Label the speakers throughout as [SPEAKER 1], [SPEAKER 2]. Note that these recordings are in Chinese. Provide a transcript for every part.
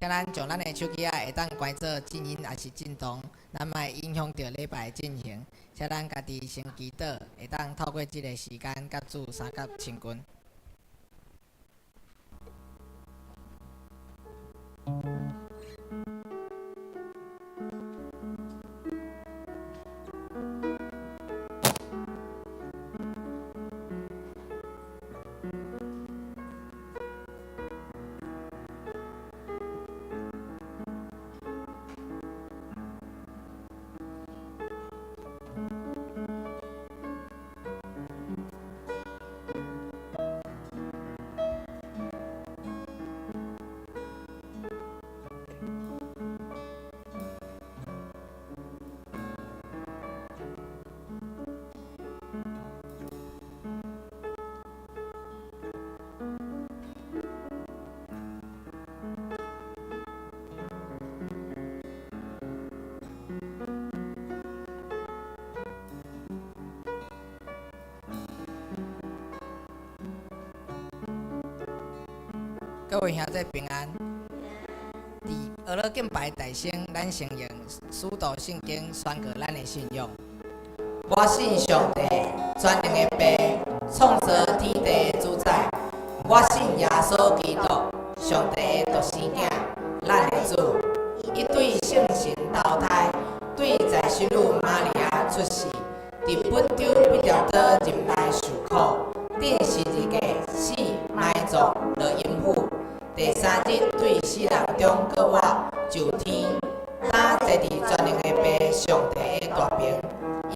[SPEAKER 1] 请咱将咱的手机会当关做静音还是震动，咱莫影响到礼拜进行。请咱家己先祈祷，会当透过这个时间，甲主相甲亲近。各位兄弟平安。伫俄罗敬拜大圣，咱承认使徒圣经宣告咱的信仰。我信上帝，全能的爸，创造天地的主宰。我信耶稣基督，上帝的独生囝，咱的主。伊对圣神投胎，对在生女玛利亚出世，伫本丢必条刀入内受苦，定十字架死埋葬落阴府。第三日对死人中搁活就天，当坐伫全能的爸上帝的大屏，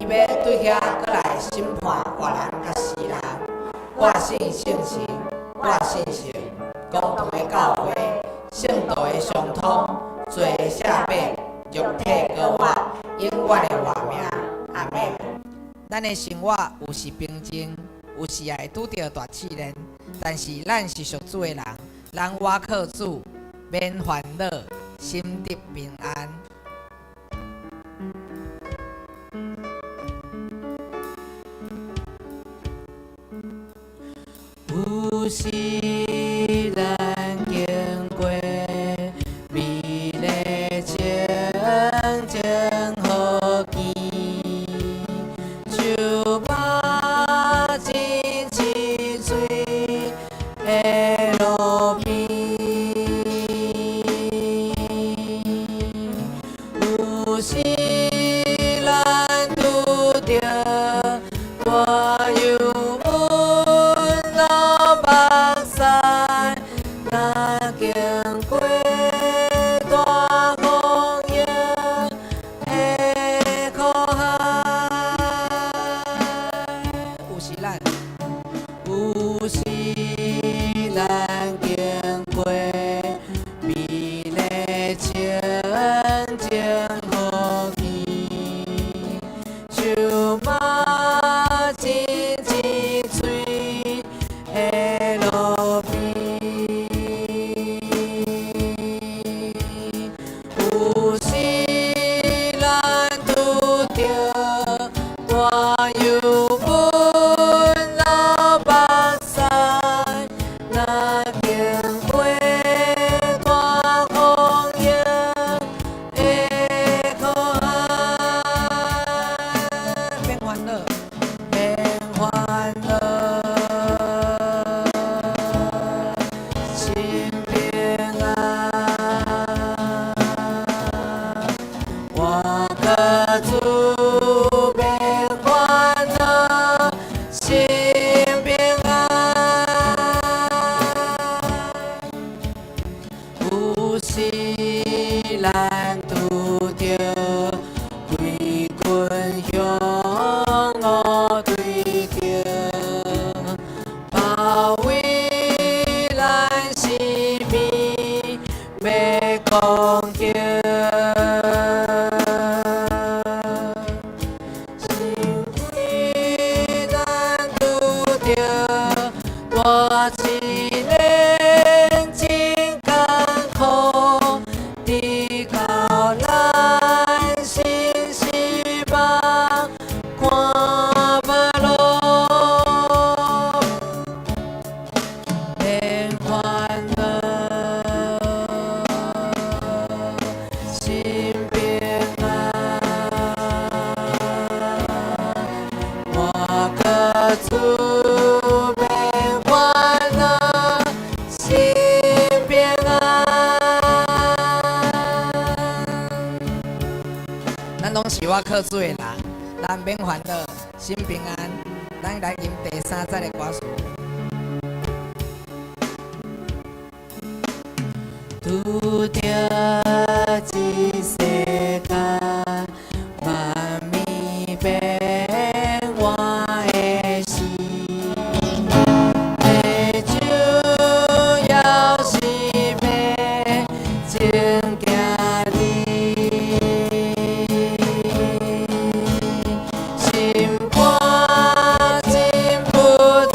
[SPEAKER 1] 伊要对遐搁来审判活人甲死人。我信圣神，我信神，共同的教会，圣道的相通，罪赦免，肉体搁活，永远的活命。阿门。咱的生活有时平静，有时也会拄着大试炼，但是咱是属主的人。人我靠主，免烦恼，心得平安。有时咱经过美丽清净好见，就把真情水的路边。有时咱拄着大忧闷老目屎，若经过大风雨的苦海，有时咱经过美丽清净好见，就马真真水的路边。有时咱拄着大忧闷老目屎，若经过大风雨的苦海，免烦恼，免烦恼，心平安。我靠主免烦恼，心平安。有时咱拄着规群凶恶对敌，包围咱生命要攻击。幸亏咱拄着大试炼真艰苦，直到咱心失望，看无路。靠主的人，咱免烦恼，心平安。咱来吟第3节的歌词。拄着一世间万米变幻的事，最主要是要情行你，心肝真不通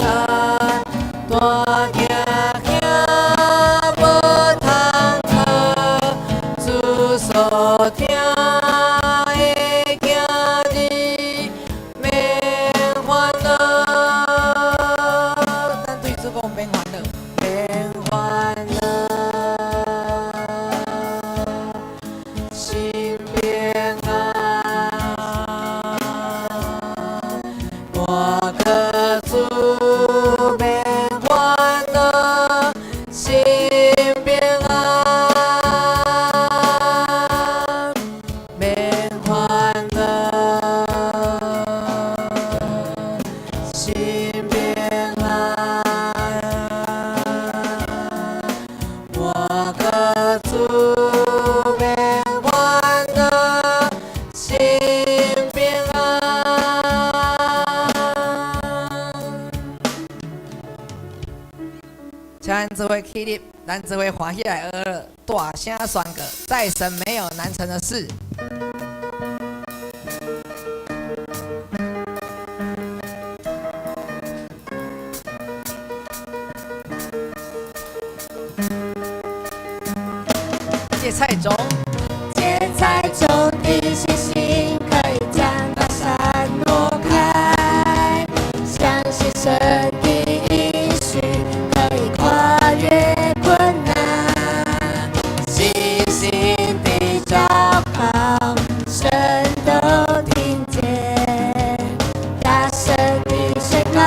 [SPEAKER 1] 大行。所听的行日免烦恼，咱对主讲免烦恼，免烦恼，心平安。我可主免烦恼，心平安。咱只会起立，咱只会欢喜来大声宣告，在神没有难成的事。芥菜种，
[SPEAKER 2] 芥菜种的信心可以将大山挪开，相信神的应许可以跨越困难，细心的祷告，神都听见，大声的宣告，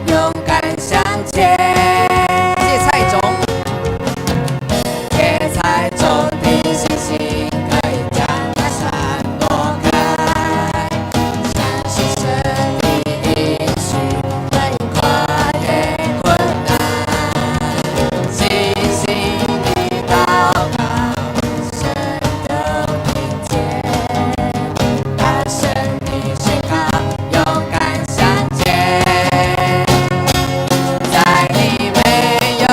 [SPEAKER 2] 勇敢向前。
[SPEAKER 1] 芥菜种，
[SPEAKER 2] 芥菜种。信心可以将大山挪开，相信神的应许可以跨越困难，细心的祷告，神都听见，大声的宣告，勇敢向前，在你没有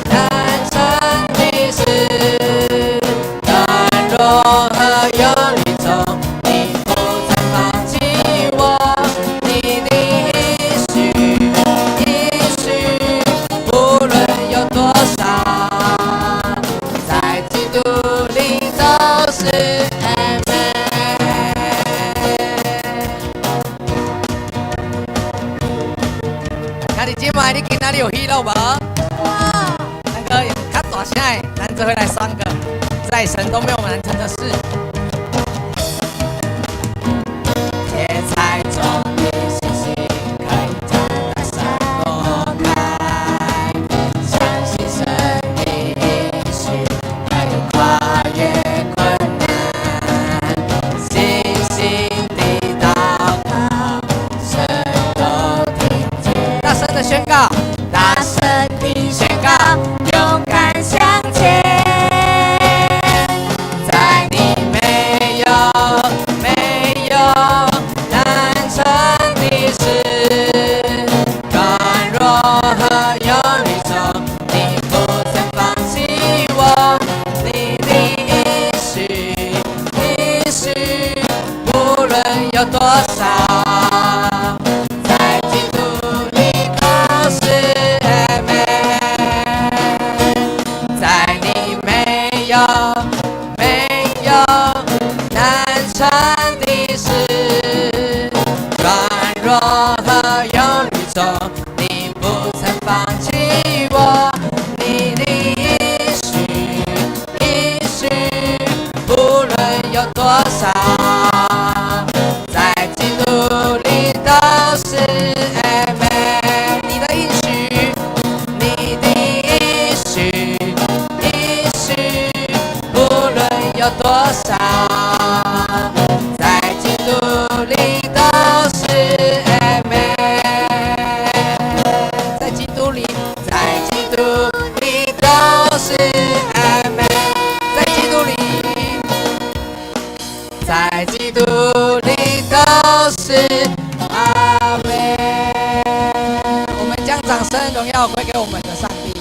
[SPEAKER 2] 难成的事，软弱和忧虑中，你不曾放弃我，你的应许，不论有多少，在基督里都是 Amen。那你今晚你今仔日有喜乐无？那个用较大声的，咱就会来宣告，在神都没有难成的事。芥菜种的信心可以将大山挪开，相信神的应许可以跨越困难，细心的祷告，神都听见。大声的宣告，大声的宣告，勇敢向前，在你没有难成的事，软弱和忧虑中，你不曾放弃我，你的应许，不论有多少，在基督里都是 Amen。在你没有难成的事，软弱和忧虑中，你不曾放弃我，你的应许，不论有多少，在基督里都是 Amen。你的应许，不论有多少。
[SPEAKER 1] 掌声荣耀归给我们的上帝。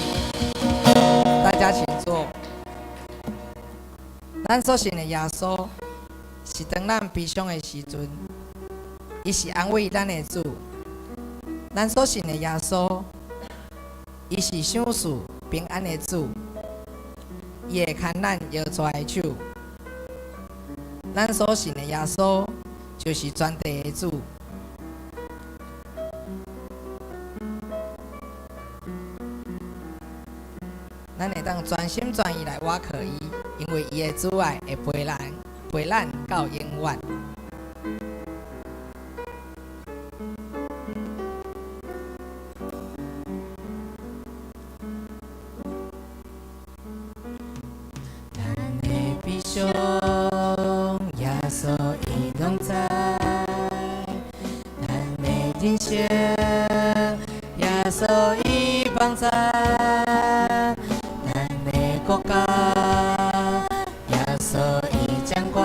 [SPEAKER 1] 大家请坐。咱所信的耶稣，是当咱悲伤的时阵，伊是安慰咱的主。咱所信的耶稣，伊是赏赐平安的主，伊会牵咱摇拽的手。咱所信的耶稣，就是全地的主。咱会当全心全意来倚靠伊，因为伊的主爱会陪咱到永远。咱的悲伤，耶稣伊拢知；咱的人生，耶稣伊帮助。国家，耶稣伊掌管，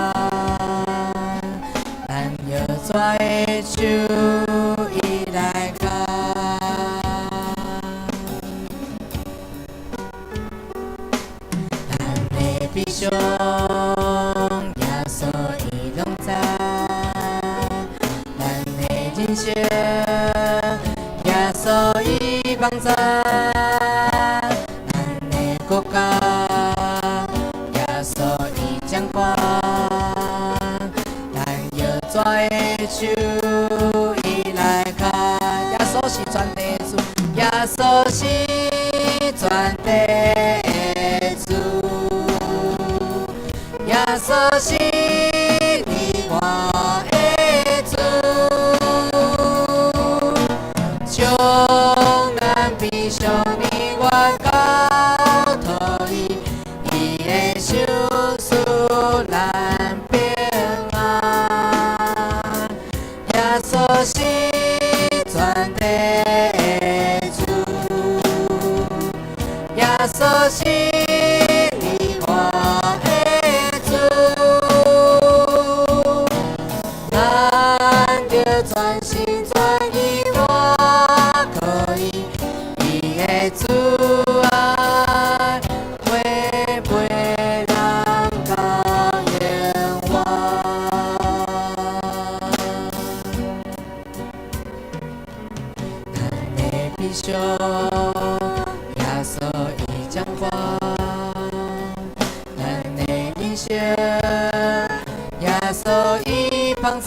[SPEAKER 1] 咱摇拽的手伊来牵。咱的悲伤，耶稣伊拢知；咱的人生，耶稣伊帮助。国家，耶稣伊掌管，咱摇拽的手伊来牵。耶稣是全地的主，耶稣是全地的主，耶稣是你我的主，将咱悲伤你我交。小事难平安，耶稣是全地的主，耶稣是你我的主，咱着全心全意倚靠伊，伊的主爱。悲伤，耶稣伊掌管，咱的人生，耶稣伊帮助，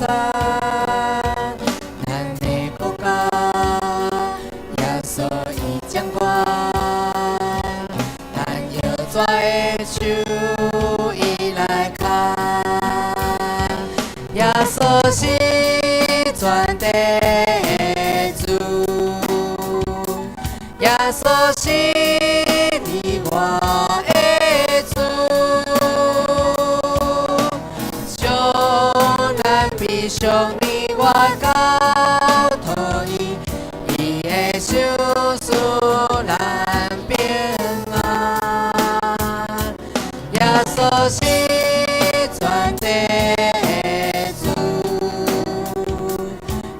[SPEAKER 1] 咱的国家，耶稣伊掌管，咱摇拽的手伊来牵，耶稣是全地的主。耶稣是你我的主，将咱悲伤你我交托伊，伊的手事难平安。耶稣是全地的主，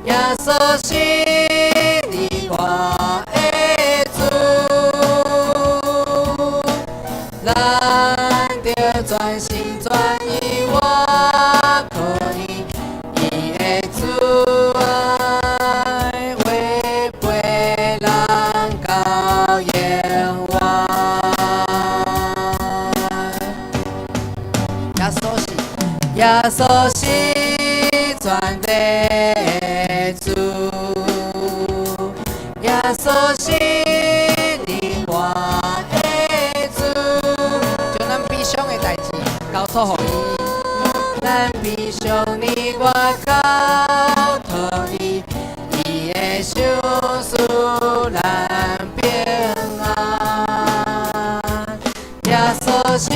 [SPEAKER 1] 耶稣是你我的。咱着全心全意倚靠伊，伊的主爱会陪咱到永远。耶稣是全地的主，耶稣是你我。伤的代志交托予伊，咱悲伤你我交托伊，伊的手事难平安。耶稣是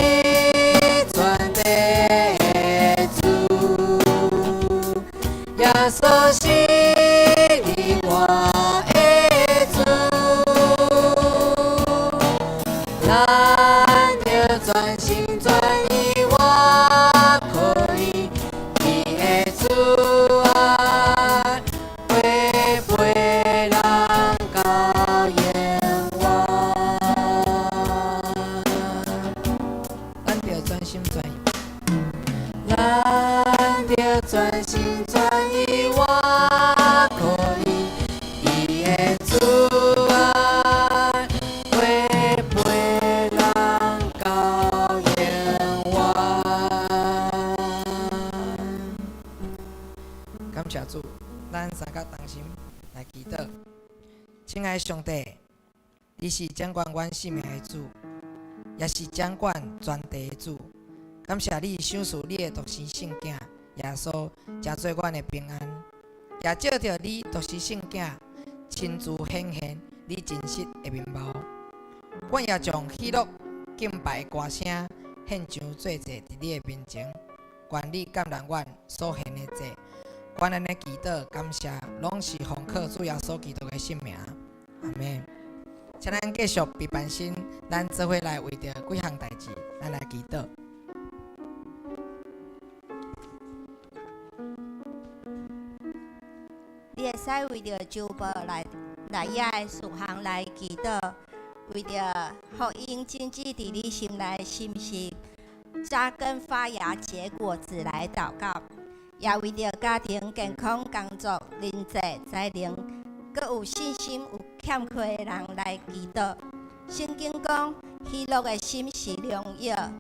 [SPEAKER 1] 全地的主，耶稣是你我的主。主爱会陪人到永远。感谢主，咱三甲同心来祈祷。亲爱的上帝，你是掌管阮生命的主，也是掌管全地的主。感谢你赏赐你的独生圣子耶稣，成做阮的平安。也借着你独生圣子亲自显现你真实的面貌，阮也将喜乐敬拜的歌声献上做者伫你的面前。愿你感染阮所献的祭，愿咱的祈祷感谢，拢是奉靠主耶稣基督的圣名。阿门。请咱继续备办心，咱做伙来为着几项代志，咱来祈祷。
[SPEAKER 3] 你会使为着周报来遐的事项来祈祷，为着福音真旨伫你心内心事扎根发芽结果子来祷告，也为着家庭健康、工作、人际才能，搁有信心有欠缺的人来祈祷。圣经讲，喜乐的心是良药，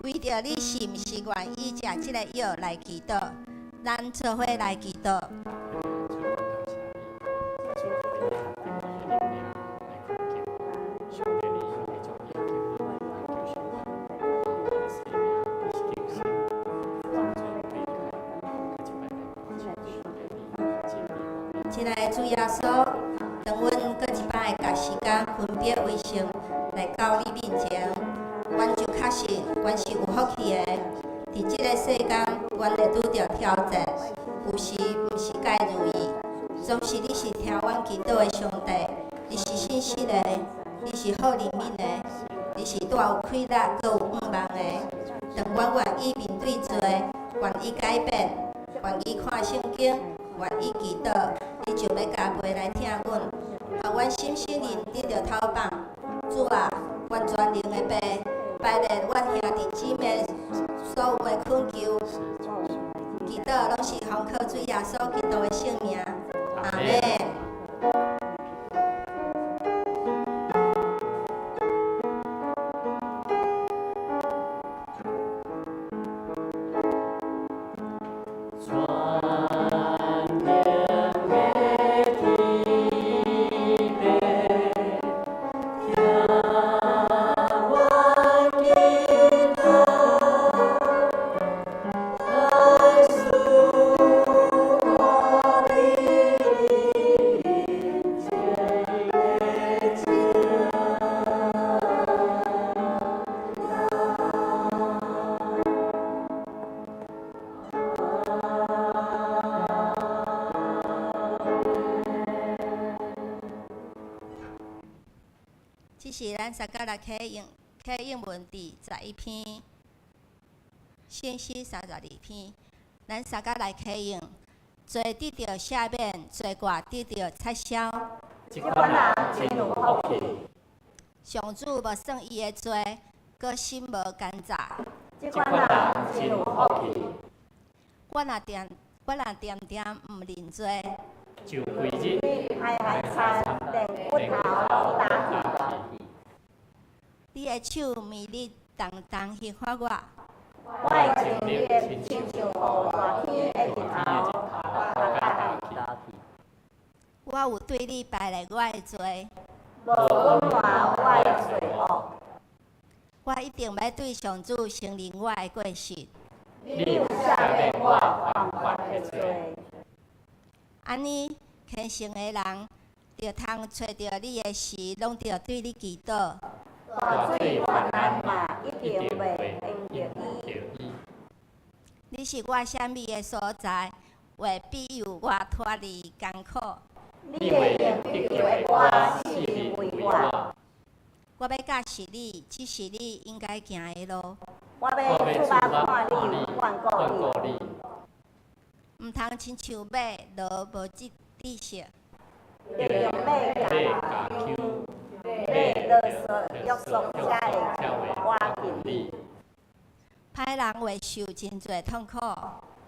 [SPEAKER 3] 为着你是毋是愿意食即个药来祈祷？咱做伙来祈祷。亲爱的主耶稣，当阮搁一摆甲时间分别为圣来到你面前，阮就确信，阮是有福气的。伫即个世间，阮会拄着挑战，有时毋是介如意，总是你是听阮祈祷的上帝，你是信实的，你是好怜悯的，你是大有快乐、搁有盼望的。当阮愿意面对罪，愿意改变，愿意看圣经，愿意祈祷。你就要加倍来听阮，互阮心灵得到透放。主啊，愿全能的爸，摆列阮兄弟姊妹所有的恳求，祈祷拢是奉靠主耶稣基督的圣名。阿门。这是咱三甲来启应文第11篇，信息32篇。咱三甲来启应，罪得到赦免，罪过得到撤销。
[SPEAKER 2] 这款人真有福气。
[SPEAKER 3] 上主无算伊的罪，搁心无干燥。
[SPEAKER 2] 这款人真有福气。
[SPEAKER 3] 我若点毋认罪，
[SPEAKER 2] 就规日海菜连骨头打去。
[SPEAKER 3] 你的手绵力重重去发我。
[SPEAKER 2] 我的情力亲像雨大天的日头，打去。
[SPEAKER 3] 我有对你摆来我的罪，
[SPEAKER 2] 无温暖我的罪恶。
[SPEAKER 3] 我一定要对上主承认我的过失。
[SPEAKER 2] 你有赦免我犯法的罪。
[SPEAKER 3] 安尼虔诚的人，就通找到你的事，拢着对你祈祷。
[SPEAKER 2] 大水泛滥嘛，一定袂淹着伊。
[SPEAKER 3] 你是我闪避的所在，为庇佑我脱离艰苦。
[SPEAKER 2] 你会用得救的我，死命为我。
[SPEAKER 3] 我要教示你，这是你应该行的路。
[SPEAKER 2] 我要出发看你，劝告你。
[SPEAKER 3] 毋通亲像马落无知识。
[SPEAKER 2] 要用马甲球，马勒索约束才会我近你。
[SPEAKER 3] 歹人会受真侪痛苦。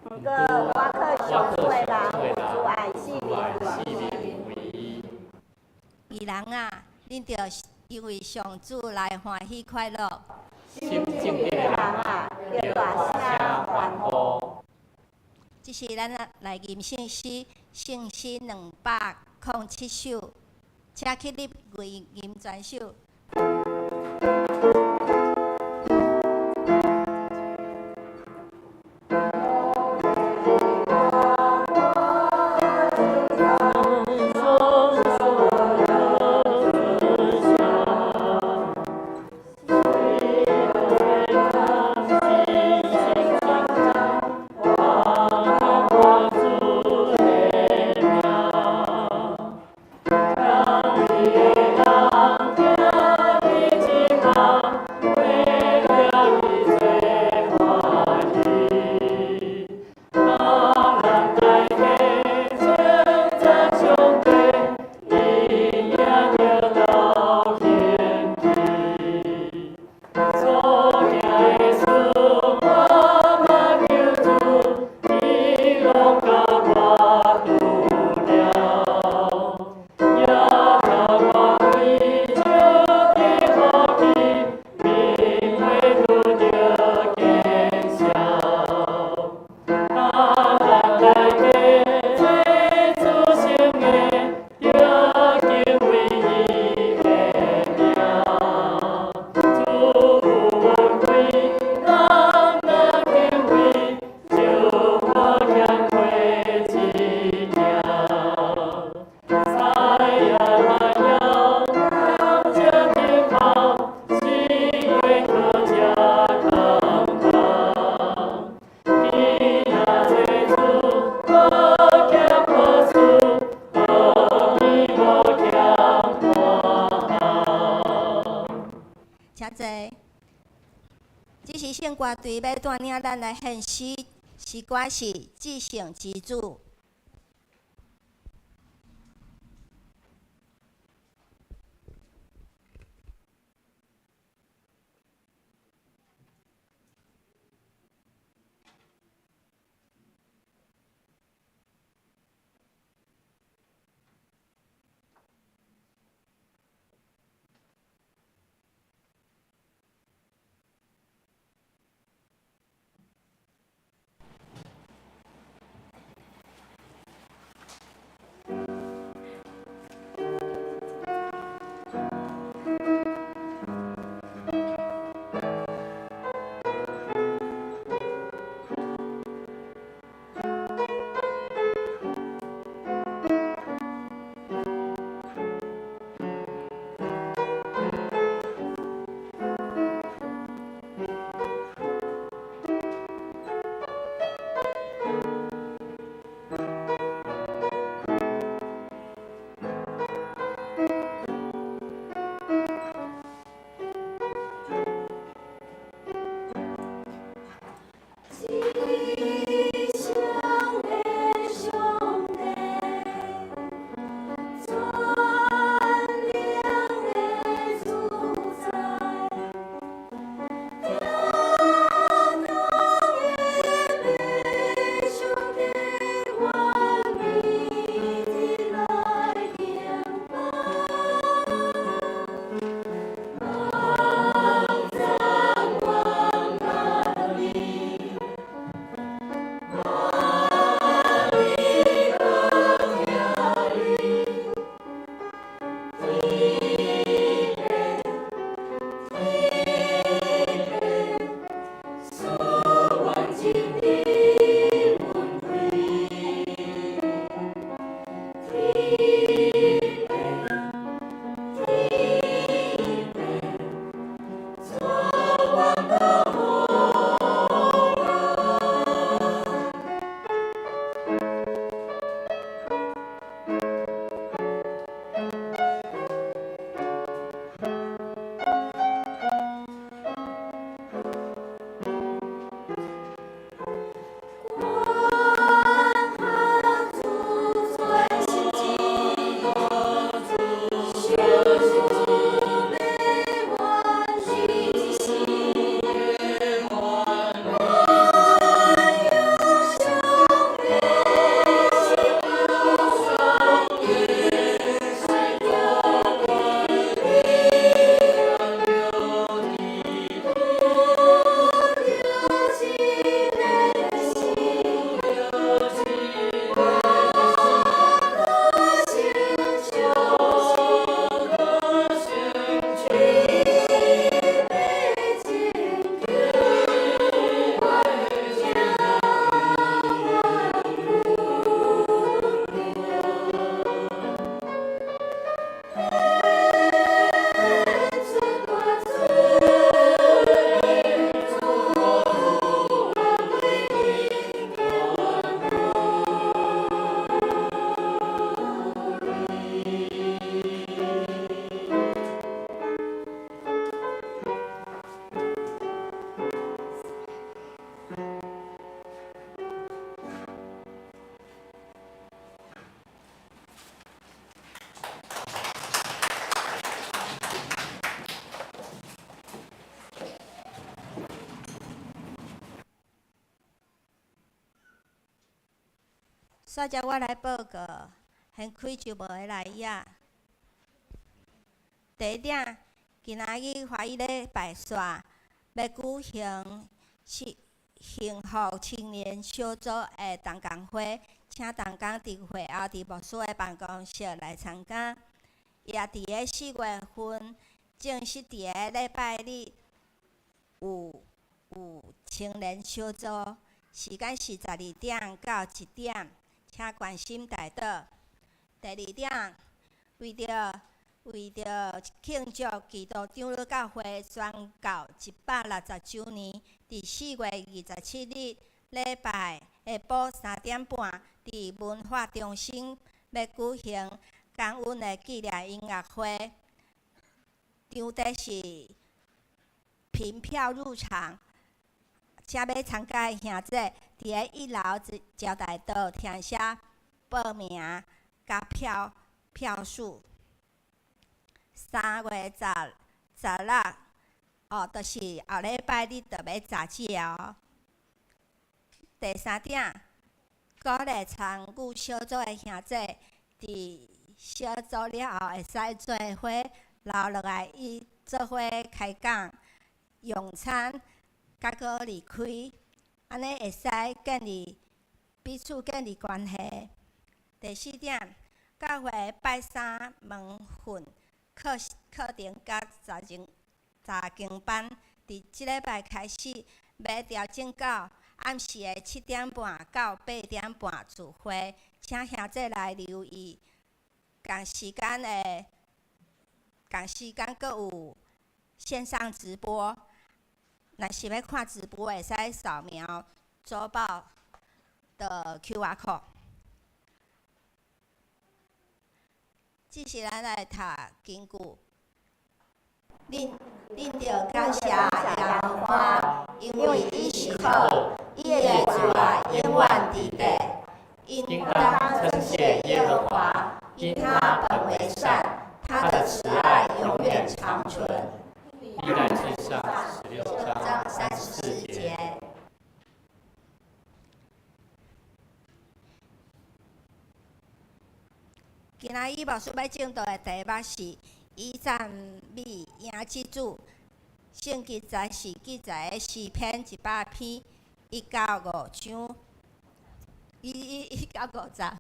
[SPEAKER 2] 毋过我靠上主的人有主爱死命为伊。
[SPEAKER 3] 义人啊，恁着因为上主来欢喜快乐。
[SPEAKER 2] 心正直的人啊，要大声欢呼。
[SPEAKER 3] 这是咱来吟圣诗，圣诗207首，请起立为吟全首。请坐。这是圣歌队要带领咱来献诗，诗歌是至圣之主。煞只我来报告，很快就无会来呀。第一点，今仔日华语礼拜煞要举行幸福青年小组的同工会，请同工伫会后伫牧师的办公室来参加。也伫个4月份，正式伫个礼拜日有青年小组，时间是12点到1点，请关心大岛。第二点，为着庆祝基督长老教会宣告160周年，伫4月27日礼拜下晡3点半，伫文化中心要举行感恩的纪念音乐会。场地是凭票入场，请要参加的兄弟，伫个1楼招待道填写报名甲票数。3月16，就是后礼拜日就要查纸哦。第三点，鼓励参与小组的兄弟，伫小组了后会使做伙留落来，做伙开讲、用餐，甲搁离开，安尼会使彼此建立关系。第四点，教会拜三门训课程甲查经班，伫即礼拜开始要调整到暗时的7点半到8点半聚会，请兄弟来留意。同时间阁有线上直播，若是要看直播，会使扫描周报的 QR code。即是咱来读经句。恁着感谢耶和华，因为伊是好，伊的慈爱永远伫地。应当称谢耶和华，因他本为善，他的慈爱永远长存。
[SPEAKER 2] 历代志上16章
[SPEAKER 3] 34节。今仔日牧师要正道的题目是以赞美赢之主。圣经载是记载的诗篇100篇1到5章，1到50。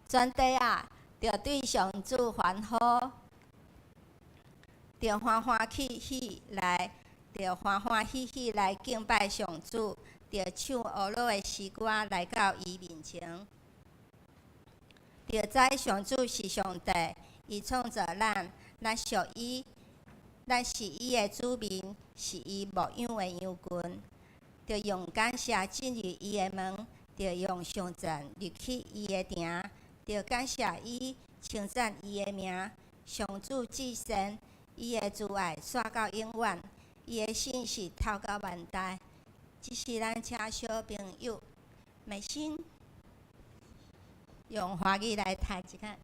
[SPEAKER 3] 全地啊，着对上主欢呼，着欢欢喜喜来敬拜上主，着唱俄罗的诗歌来到伊面前。着知上主是上帝，伊创造咱属伊，咱是伊的子民，是伊牧养的羊群。着用感谢进入伊的门，着用上赞入去伊的庭，着感谢伊，称赞伊的名。上主至善，伊的慈爱续到永远，伊的信实透到万代。这是咱请小朋友美心用华语来读一下。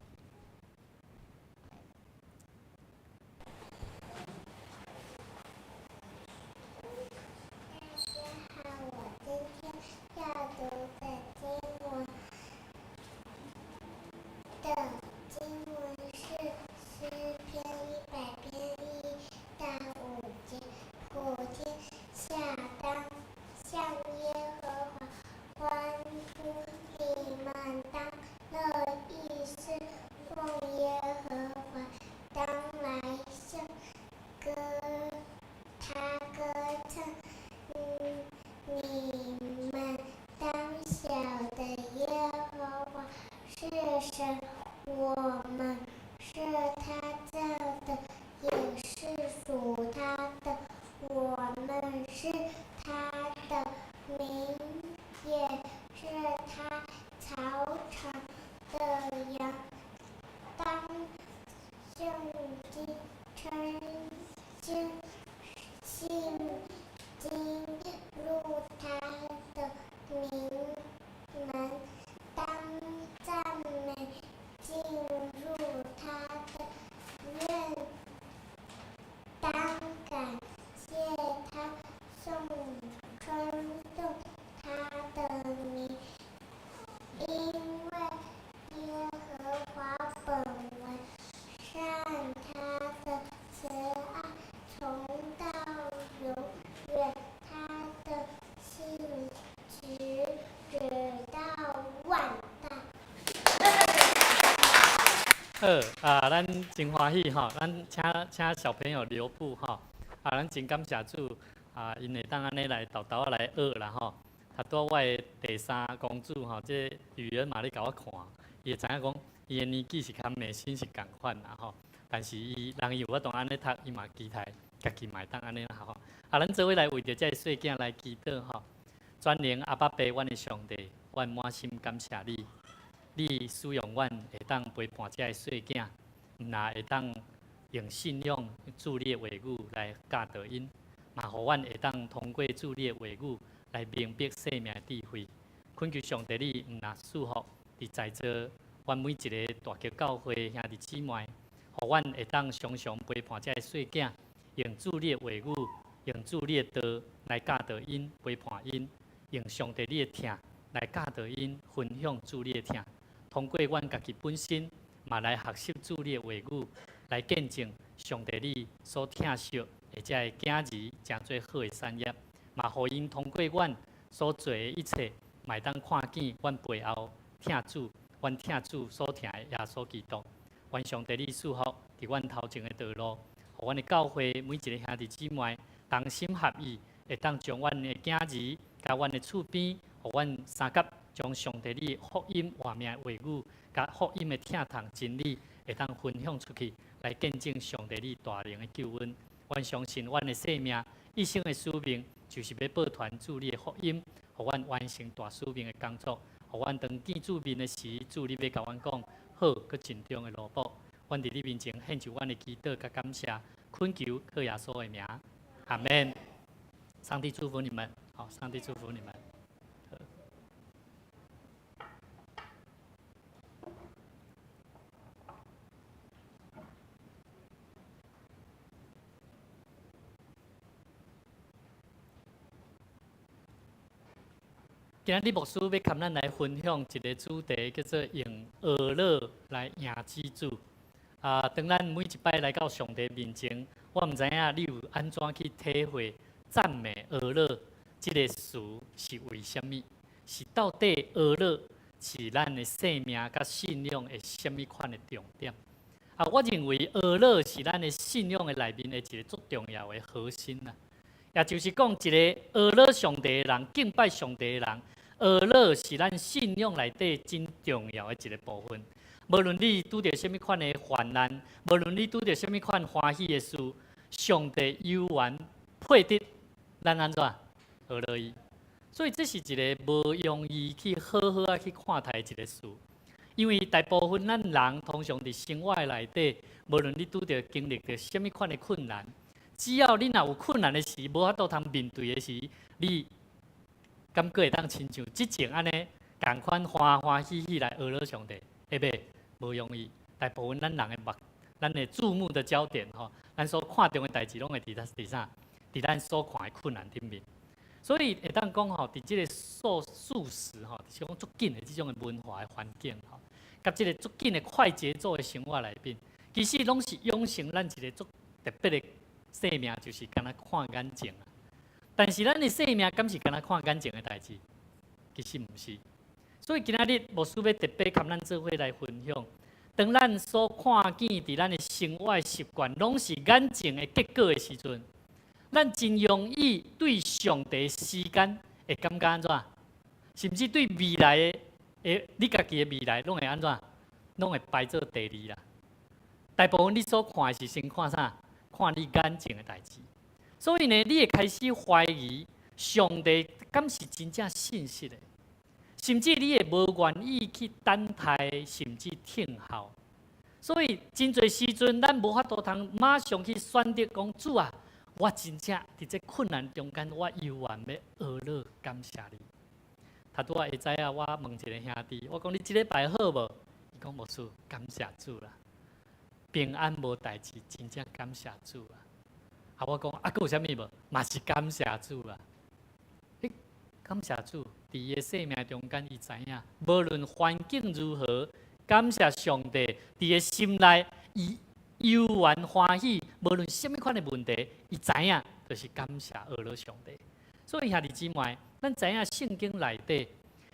[SPEAKER 4] 我们
[SPEAKER 2] 好咱真欢喜吼，咱请小朋友留步吼，咱真感谢主因会当安尼来豆豆来学啦吼。拄我的第三公主吼，这语言嘛咧甲我看，伊会知影讲伊的年纪是较内心是共款啦吼，但是伊人有法度安尼读，伊嘛期待家己嘛会当安尼啦吼。咱做伙来为着这细囝来祈祷吼，转灵阿爸爸，阮的上帝，阮满心感谢你。你使用阮会当陪伴这个细囝，毋但会当用信仰助你的话语来教导因，嘛互阮会当通过助你的话语来明白生命的智慧。恳求上帝你毋但祝福伫在座阮每一个大桥教会兄弟姊妹，互阮会当常常陪伴这个细囝，用助你的话语，用助你的道来教导因，陪伴因，用上帝你的听来教导因，分享助你的听。通过阮家己本身，嘛来学习主你的话语，来见证上帝你所疼惜或者会囝儿诚做好的产业，嘛互因通过阮所做的一切，嘛当看见阮背后疼主，阮疼主所疼的耶稣基督。愿上帝你祝福伫阮头前的道路，互阮的教会每一个兄弟姊妹同心合意，会当将阮的囝儿甲阮的厝边，互阮三甲。将上帝你福音活命的话语，甲福音的疼痛真理，会当分享出去，来见证上帝你大能的救恩。阮相信阮的生命一生的使命，就是要报传主你的福音，互阮完成大使命的工作。互阮当见主面的时，主你要甲阮讲好，佮尽忠的罗卜。阮伫你面前献上阮的祈祷甲感谢，恳求靠耶稣的名，阿门。上帝祝福你们，好，上帝祝福你们。今日牧师要跟咱来分享一个主题，叫做用娱乐来赢之主。当咱每一摆来到上帝面前，我毋知影你有安怎去体会赞美娱乐这个词是为虾米？是到底娱乐是咱的生命甲信仰的虾米款的重点？我认为娱乐是咱的信仰的内面的一个最重要的核心啦。也就是讲，一个娱乐上帝的人，敬拜上帝的人。娱乐是咱信仰内底真重要的一个部分。无论你拄着什么款的患难，无论你拄着什么款欢喜的事，上帝有缘配得咱安怎娱乐伊。所以这是一个无容易去好好去看待一个事。因为大部分咱人通常伫生活内底，无论你拄着经历着什么款的困难，只要你若有困难的时，无法度通面对的时，你敢阁会当亲像之前安尼，共款欢欢喜喜来娱乐上帝，会袂？无容易。大部分咱人的咱的注目的焦点吼，咱所看重的代志，拢会伫啥？伫咱所看的困难顶面。所以会当讲吼，伫即个速食吼，就是讲足紧的即种的文化的环境吼，甲即个足紧的快节奏的生活内面，其实拢是养成咱一个足特别的生命，就是敢若看眼睛。但是咱的生命敢是敢若看眼睛的代志？其实毋是。所以今仔日牧师要特别跟咱做伙来分享，当咱所看见伫咱的生活习惯拢是眼睛的结果的时阵，咱真容易对上帝的时间会感觉安怎？甚至对未来的你家己的未来拢会安怎？拢会排做第二啦。大部分你所看的是先看啥？看你眼睛的代志。所以呢，你会开始怀疑上帝敢是真正信实的，甚至你会无愿意去等待，甚至听候。所以真侪时阵，咱无法度通马上去选择讲主啊，我真正伫这困难中间，我有缘要娱乐感谢你。拄仔会知影，我问一个兄弟，我讲你即礼拜好无？伊讲无事，感谢主啦。平安无代志，真正感谢主啦。我讲还有啥物无？嘛是感谢主啦。感谢主，伫伊的生命中间，伊知影，无论环境如何，感谢上帝，伫伊心内，伊有缘欢喜。无论什么款的问题，伊知影，就是感谢阿罗上帝。所以兄弟姊妹，咱知影圣经内底，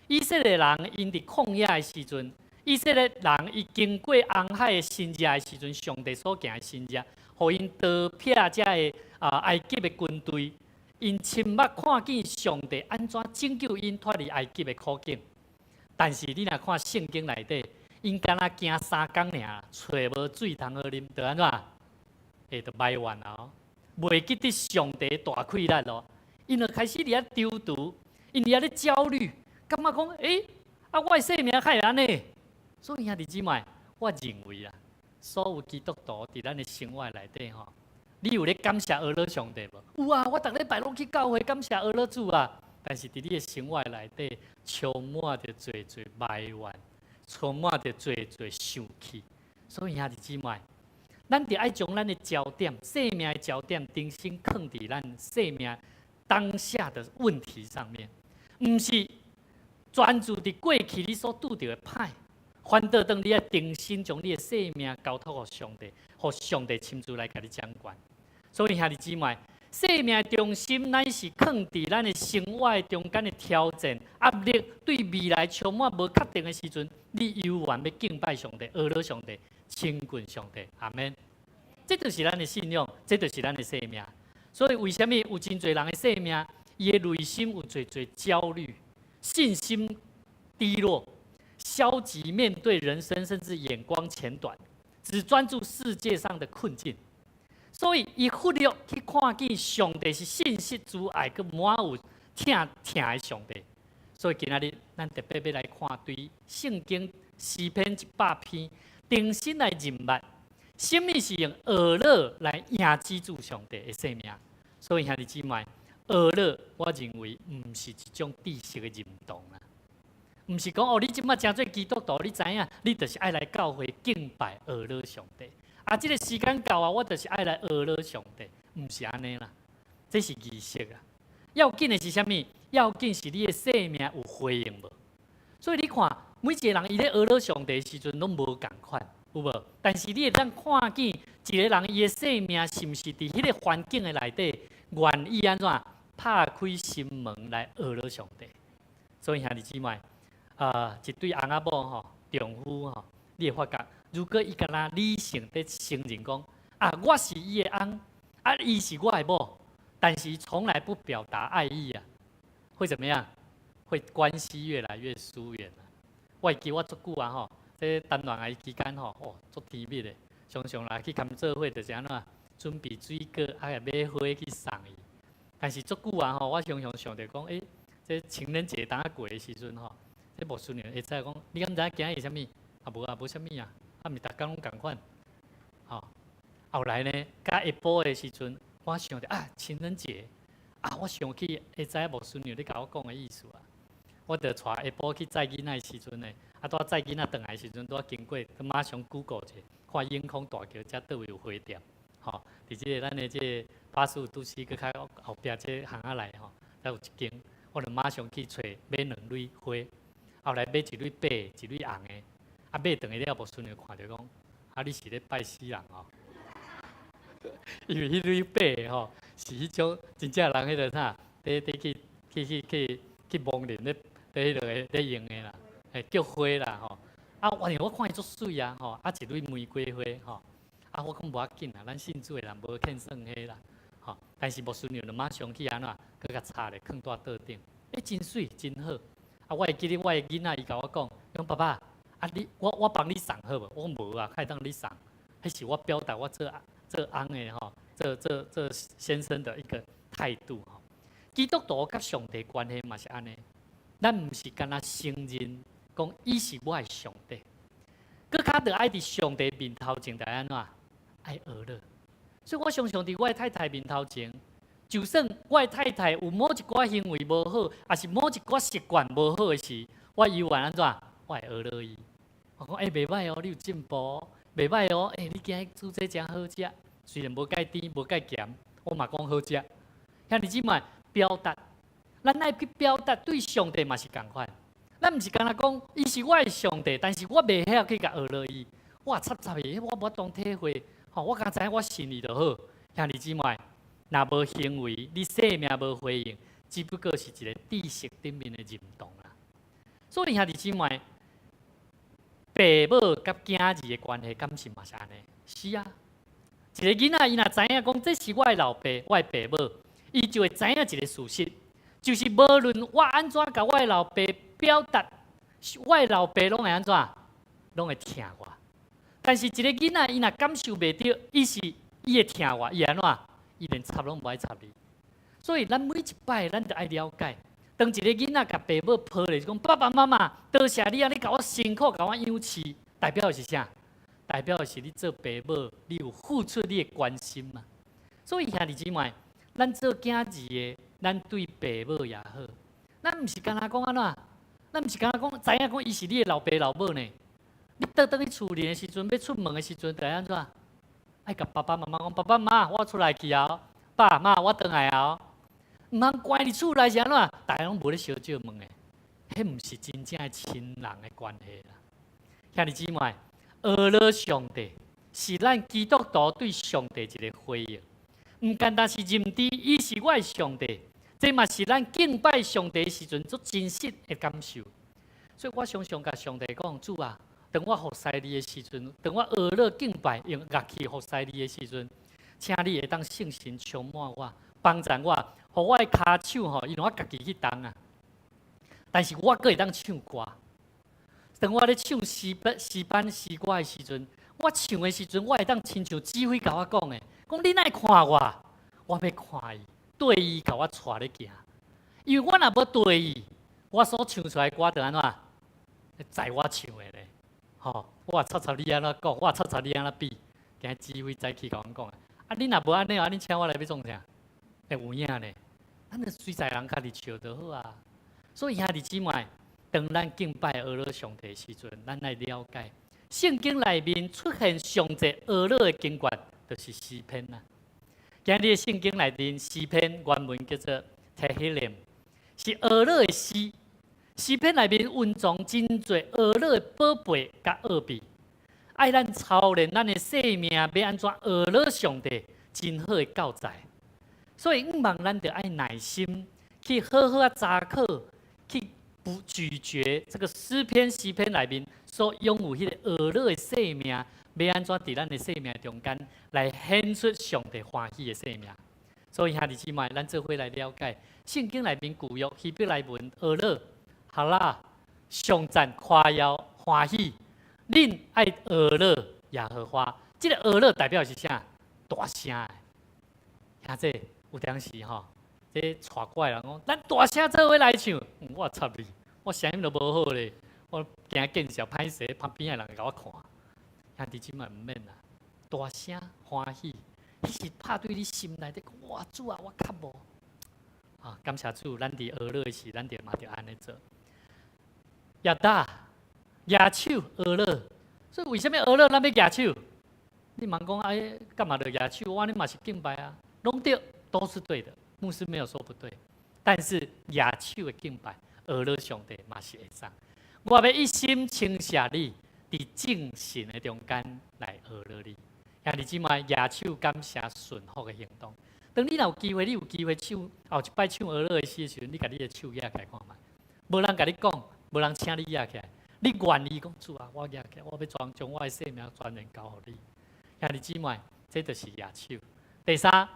[SPEAKER 2] 以色列人因伫旷野的时阵，以色列人伊经过红海的新热的时阵，上帝所行的新热，互因刀劈遮的埃及的军队，因亲目看见上帝安怎拯救因脱离埃及的苦境。但是你若看圣经内底，因敢若行3工尔，找无水通好啉，就安怎？会着埋怨哦，袂记得上帝大开力咯，因就开始伫遐丢毒，因伫遐咧焦虑，感觉讲，我的生命较会安尼。所以兄弟姊妹，我认为啊，所有基督徒伫咱的生活内底吼，你有咧感谢俄罗上帝无？有啊，我逐礼拜拢去教会感谢俄罗主啊。但是伫你的生活内底，充满着侪侪埋怨，充满着侪侪生气。所以兄弟姊妹，咱着爱将咱的焦点、生命的焦点，重新放伫咱生命当下的问题上面，毋是专注伫过去你所拄着的歹。反倒当你要重新将你的生命交托给上帝，互上帝亲自来甲你掌管。所以兄弟姊妹，生命的中心乃是放伫咱的生活中间的挑战、压力，对未来充满无确定的时阵，你犹原要敬拜上帝、阿罗上帝、亲近上帝。阿门。这就是咱的信仰，这就是咱的生命。所以为什么有真侪人的生命，伊的内心有侪侪焦虑、信心低落？消极面对人生，甚至眼光浅短，只专注世界上的困境，所以伊忽略去看见上帝是信息主爱，佮满有疼的上帝。所以今仔日咱特别要来看对圣经诗篇100篇，重新来认捌，什么是用恶乐来压制住上帝的生命。所以兄弟姊妹，恶乐我认为毋是一种知识的认同啦。毋是讲你即摆真做基督徒，你知影，你就是爱来教会敬拜阿罗上帝。即个时间到啊，我就是爱来阿罗上帝，毋是安尼啦。这是仪式啊。要紧的是啥物？要紧是你的生命有回应无？所以你看，每一个人伊咧阿罗上帝的时阵拢无共款，有无？但是你会当看见一个人伊的生命是毋是伫迄个环境的内底，愿意安怎拍开心门来阿罗上帝？所以兄弟姊妹。一对翁仔某吼，丈夫吼，你会发觉，如果伊敢若理性地承认讲，我是伊的翁，伊是我的某，但是从来不表达爱意啊，会怎么样？会关系越来越疏远啊。我会记我足久啊吼，在谈恋爱期间吼，足甜蜜的，常常来去甘做伙，就是安怎准备水果，也买花去送伊。但是足久啊吼，我常常想着讲，这情人节当过的时阵吼。这牧师娘会知讲，你敢知今日是啥物？无啊，无啥物啊，毋是逐工拢共款。后来呢，甲下晡的时阵，我想着情人节我想起会知牧师娘咧甲我讲的意思啊。我着带下晡去载囡仔的时阵呢，拄载囡仔转来的时阵，拄经过，马上 Google 者，看永康大桥遮倒位有花店。伫即个咱的即85都市佮较后壁即巷仔内才有一间，我着马上去找买2蕊花。后来买一蕊白，一蕊红的，买转去了，牧师娘看着讲，你是咧拜死人哦。因为迄蕊白是迄种真正人迄个啥，去蒙人咧迄个咧用的啦，叫花啦我看伊足水啊一蕊玫瑰花我讲无要紧啦，咱信主的人无欠算迄啦但是牧师娘就马上去安怎，佮甲插咧，放在桌顶，真水真好。我会记得我的囡仔，伊甲我讲爸爸，我帮你送好无？我无啊，开当你送，迄是我表达我做翁的这先生的一个态度基督徒甲上帝关系嘛是安尼，咱毋是干那承认讲伊是我的上帝，佮较着爱伫上帝面头前来安怎爱学了。所以我常常伫我的太太面头前。就算我的太太有某一寡行为无好，还是某一寡习惯无好的时，我犹原安怎？我会学落伊。我讲袂歹哦，你有进步，袂歹哦，你今日煮这真好食，虽然无介甜无介咸，我嘛讲好食。兄弟姊妹，表达，咱爱去表达对上帝嘛是共款。咱毋是干那讲，伊是我的上帝，但是我袂晓去甲学落伊。我插的，我无当体会。我刚知我信伊就好。兄弟姊妹。若无行为，你生命无回应，只不过是一个知识顶面的认同啦。所以兄弟姊妹，爸母甲囝儿的关系，敢是嘛是安尼？是啊，一个囡仔伊若知影讲这是我的老爸，我的爸母，伊就会知影一个事实，就是无论我安怎甲我的老爸表达，我的老爸拢会安怎，拢会听我。但是一个囡仔伊若感受袂到，伊会听我，伊安怎？伊连插拢无爱插你。所以咱每一摆，咱就爱了解。当一个囡仔甲爸母抱咧，讲爸爸妈妈，多谢你啊！你甲我辛苦，甲我养饲，代表的是啥？代表的是你做爸母，你有付出你的关心嘛。所以兄弟姊妹，咱做囝儿的，咱对爸母也好。咱毋是干那讲安怎？咱毋是干那讲，知影讲伊是你的老爸老母呢？你倒去厝里的时阵，要出门的时阵，就安怎？爱甲爸爸妈妈讲，爸爸妈妈，我出来去啊！爸妈，我回来啊！毋通关伫厝内是安怎？大家拢无咧烧酒问的，迄毋是真正的亲人的关系啦。兄弟姊妹，阿拉上帝是咱基督徒对上帝一个回应，毋单单是认知伊是我的上帝，这嘛是咱敬拜上帝的时阵最真实的感受。所以我常常甲上帝讲：主啊，当我服侍你的时阵，当我阿拉敬拜用乐器服侍你的时阵，请你会当圣神充满我，帮助我，互我的骹手吼，用我家己去动啊。但是我阁会当唱歌。当我咧唱诗班诗歌的时阵，我唱的时阵，我会当亲像指挥甲我讲的，讲你哪看我，我要看伊，对伊甲我带咧行。因为我若无对伊，我所唱出来的歌就安怎？在我唱的咧，吼，我插插你安怎讲，我插插你安怎比，今日指挥早起甲阮讲的。啊，你若无安尼啊，你请我来要创啥？有影呢？咱就随在人家己笑就好啊。所以兄弟姊妹，当咱敬拜阿拉上帝的时阵，咱来了解圣经内面出现上帝阿拉的经卷，就是诗篇啦。今日的圣经内面诗篇原文叫做 Tehillim， 是阿拉的诗。诗篇内面蕴藏真侪阿拉的宝贝甲奥秘，爱咱操练咱的生命，要安怎阿拉上帝真好的教材。所以毋茫咱着爱耐心去好好查考，去咀嚼这个诗篇内面所拥有迄个阿拉的生命，要安怎伫咱的生命中间来显出上帝欢喜的生命。所以兄弟姊妹，咱做伙来了解圣经内面旧约希伯来文阿拉。哈啦，上赞夸耀欢喜，恁爱阿拉耶和华。这个阿拉代表是啥？大声的。兄弟，有当时吼，这带怪人讲，咱大声做伙来唱。我插你，我声音都无好咧，我惊见笑歹势，旁边的人甲我看。兄弟姊妹唔免啦，大声欢喜，迄是拍对你心内底讲，哇主啊，我较无。啊，感谢主，咱伫阿拉的时，咱嘛着安尼做。亚大、亚手、阿拉，所以为什么阿拉咱要亚手？你忙讲哎，干嘛的亚手？我你嘛是敬拜啊，拢对，都是对的。牧师没有说不对，但是亚手的敬拜，阿拉上帝嘛是会上。我要一心倾下你，伫正信的中间来阿拉你。兄弟姊妹，亚手感谢顺服的行动。当你若有机会，你有机会唱后一摆唱阿拉的诗的时阵，你家你的手举起来看卖，无人甲你讲。无人请你举起来，你愿意讲主啊，我举起来，我要将我的生命全然交予你。兄弟姊妹，这就是亚手。第三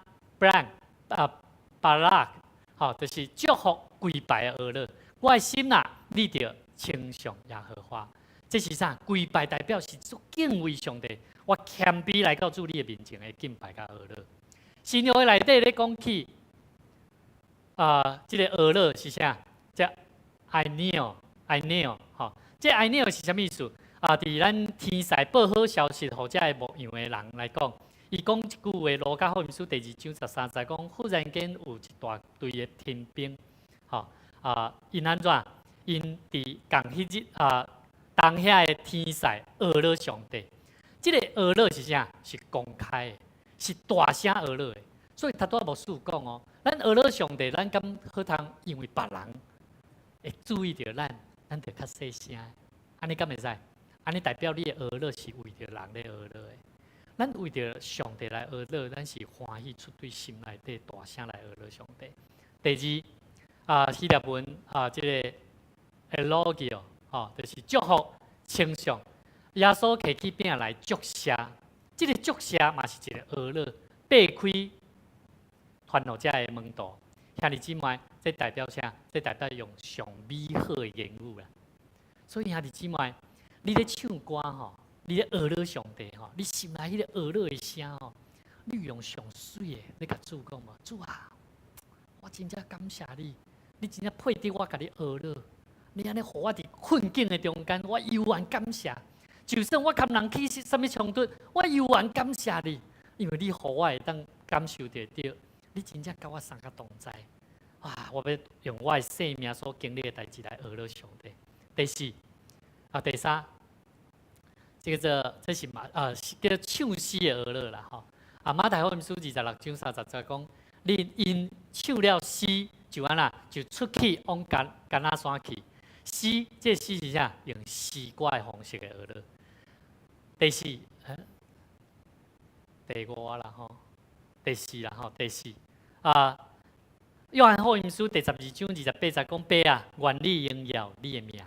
[SPEAKER 2] ，barak，好，就是祝福跪拜的阿拉。我的心啊，你着称颂耶和华。这是啥？跪拜代表是敬畏上帝，我谦卑来到主你的面前的敬拜甲阿拉。新约内底咧讲起，这个阿拉是啥？叫 I kneel，吼，这 I kneel 是啥意思？伫咱天使报好消息，或者个牧羊的人来讲，伊讲一句话，路加福音书第2章13节讲，忽然间有一大堆的天兵，吼因安怎？因伫共迄日当下的天使阿拉上帝，这个阿拉是啥？是公开的，是大声阿拉的。所以他拄仔牧师讲哦，咱阿拉上帝，咱敢好通因为别人会注意到咱。咱着较细声，安尼敢会使？安尼代表你的阿拉是为着人咧阿拉的。咱为着上帝来阿拉，咱是欢喜出对心内底大声来阿拉上帝。第二，希腊文这个 elogio，就是祝福、称颂。耶稣摕起饼来祝谢，这个祝谢嘛是一个娱乐，擘开传道者的门道。兄弟姊妹，这代表啥？这代表用上美好的言语啦。所以兄弟姊妹，你咧唱歌吼，你咧娱乐上帝吼，你心内迄个娱乐的声吼，你用上水的，你甲主讲嘛，主啊，我真正感谢你，你真正配得我甲你娱乐。你安尼，互我伫困境的中间，我悠然感谢。就算我甲人起什么冲突，我悠然感谢你，因为你互我会当感受得到，你真正甲我三个同在。啊，我要用我的生命所经历的代志来娱乐上帝。第四，第三，这是叫做唱诗的娱乐啦吼。马太福音书26章30节讲，你因唱了诗，就安那就出去往橄榄山去。诗，这诗是啥？用诗歌的方式的娱乐。第四，第五啦吼，第四啦吼，第四约翰福音书第12章28节讲：“爸啊，愿你荣耀你的名。”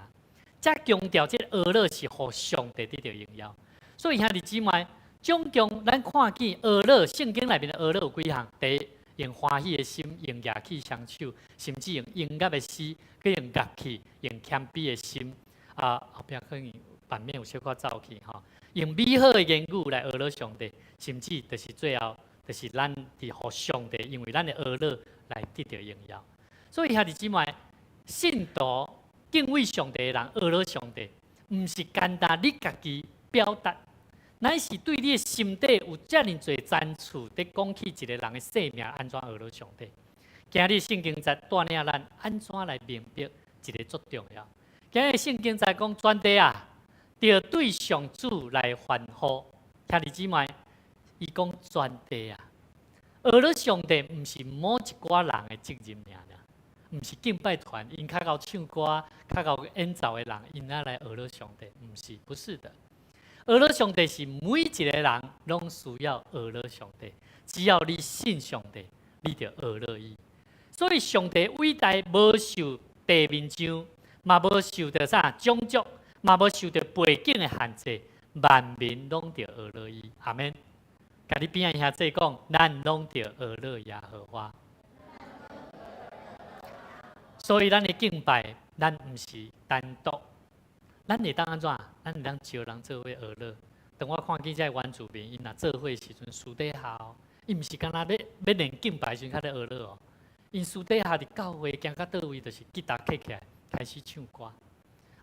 [SPEAKER 2] 这强调这娱乐是互上帝得到荣耀。所以兄弟姊妹，总共咱看见娱乐，圣经内面的娱乐有几项？第一，用欢喜的心，用乐器相手，甚至用音乐的诗，佮用乐器，用谦卑的心。后壁可能版面有小可走去吼，用美好的言语来娱乐上帝，甚至就是最后，就是咱伫互上帝，因为咱的娱乐来得到荣耀。所以兄弟姊妹，信徒敬畏上帝的人，娱乐上帝，毋是简单你家己表达，乃是对你的心底有遮尔侪赞处，伫讲起一个人的生命安怎娱乐上帝。今日圣经在带领咱安怎来明白一个足重要。今日圣经在讲全地啊，要对上主来欢呼。兄弟姊妹，伊讲全地啊，娱乐上帝毋是某一寡人的责任尔。毋是敬拜团，因较会唱歌、较会演奏的人，因那来娱乐上帝，不是的。娱乐上帝是每一个人拢需要娱乐上帝，只要你信上帝，你就娱乐伊。所以上帝伟大，无受地面上，嘛无受到啥种族，嘛无受到背景的限制，万民拢着娱乐伊。阿免，甲你边仔兄弟讲，咱拢着娱乐耶和华。所以，咱的敬拜，咱毋是单独，咱会当安怎？咱会当招人做伙娱乐。当我看见这原住民，因若做伙时阵，私底下哦，伊毋是干那要练敬拜时阵较咧娱乐哦，因私底下伫教会行到倒位，就是吉他摕起来开始唱歌。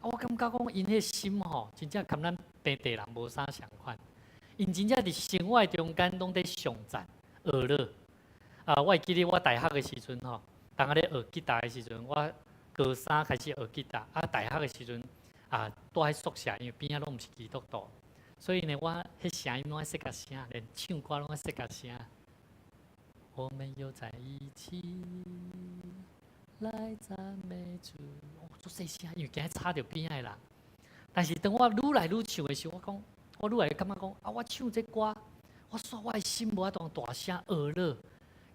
[SPEAKER 2] 我感觉讲因迄心吼，真正跟咱平地人无啥相款。因真正伫生活中间拢在上赞娱乐。我会记得我大学的时阵吼。当我咧学吉他的时阵，我高三开始学吉他，大学的时阵住喺宿舍，因为边仔拢毋是基督徒，所以呢，我迄声音拢爱设个声，连唱歌拢爱设个声。我们又在一起来赞美主，做细声，因为惊吵着边仔的人。但是当我愈来愈唱的时候，我愈来愈感觉讲我唱这歌，我煞我的心无法当大声娱乐，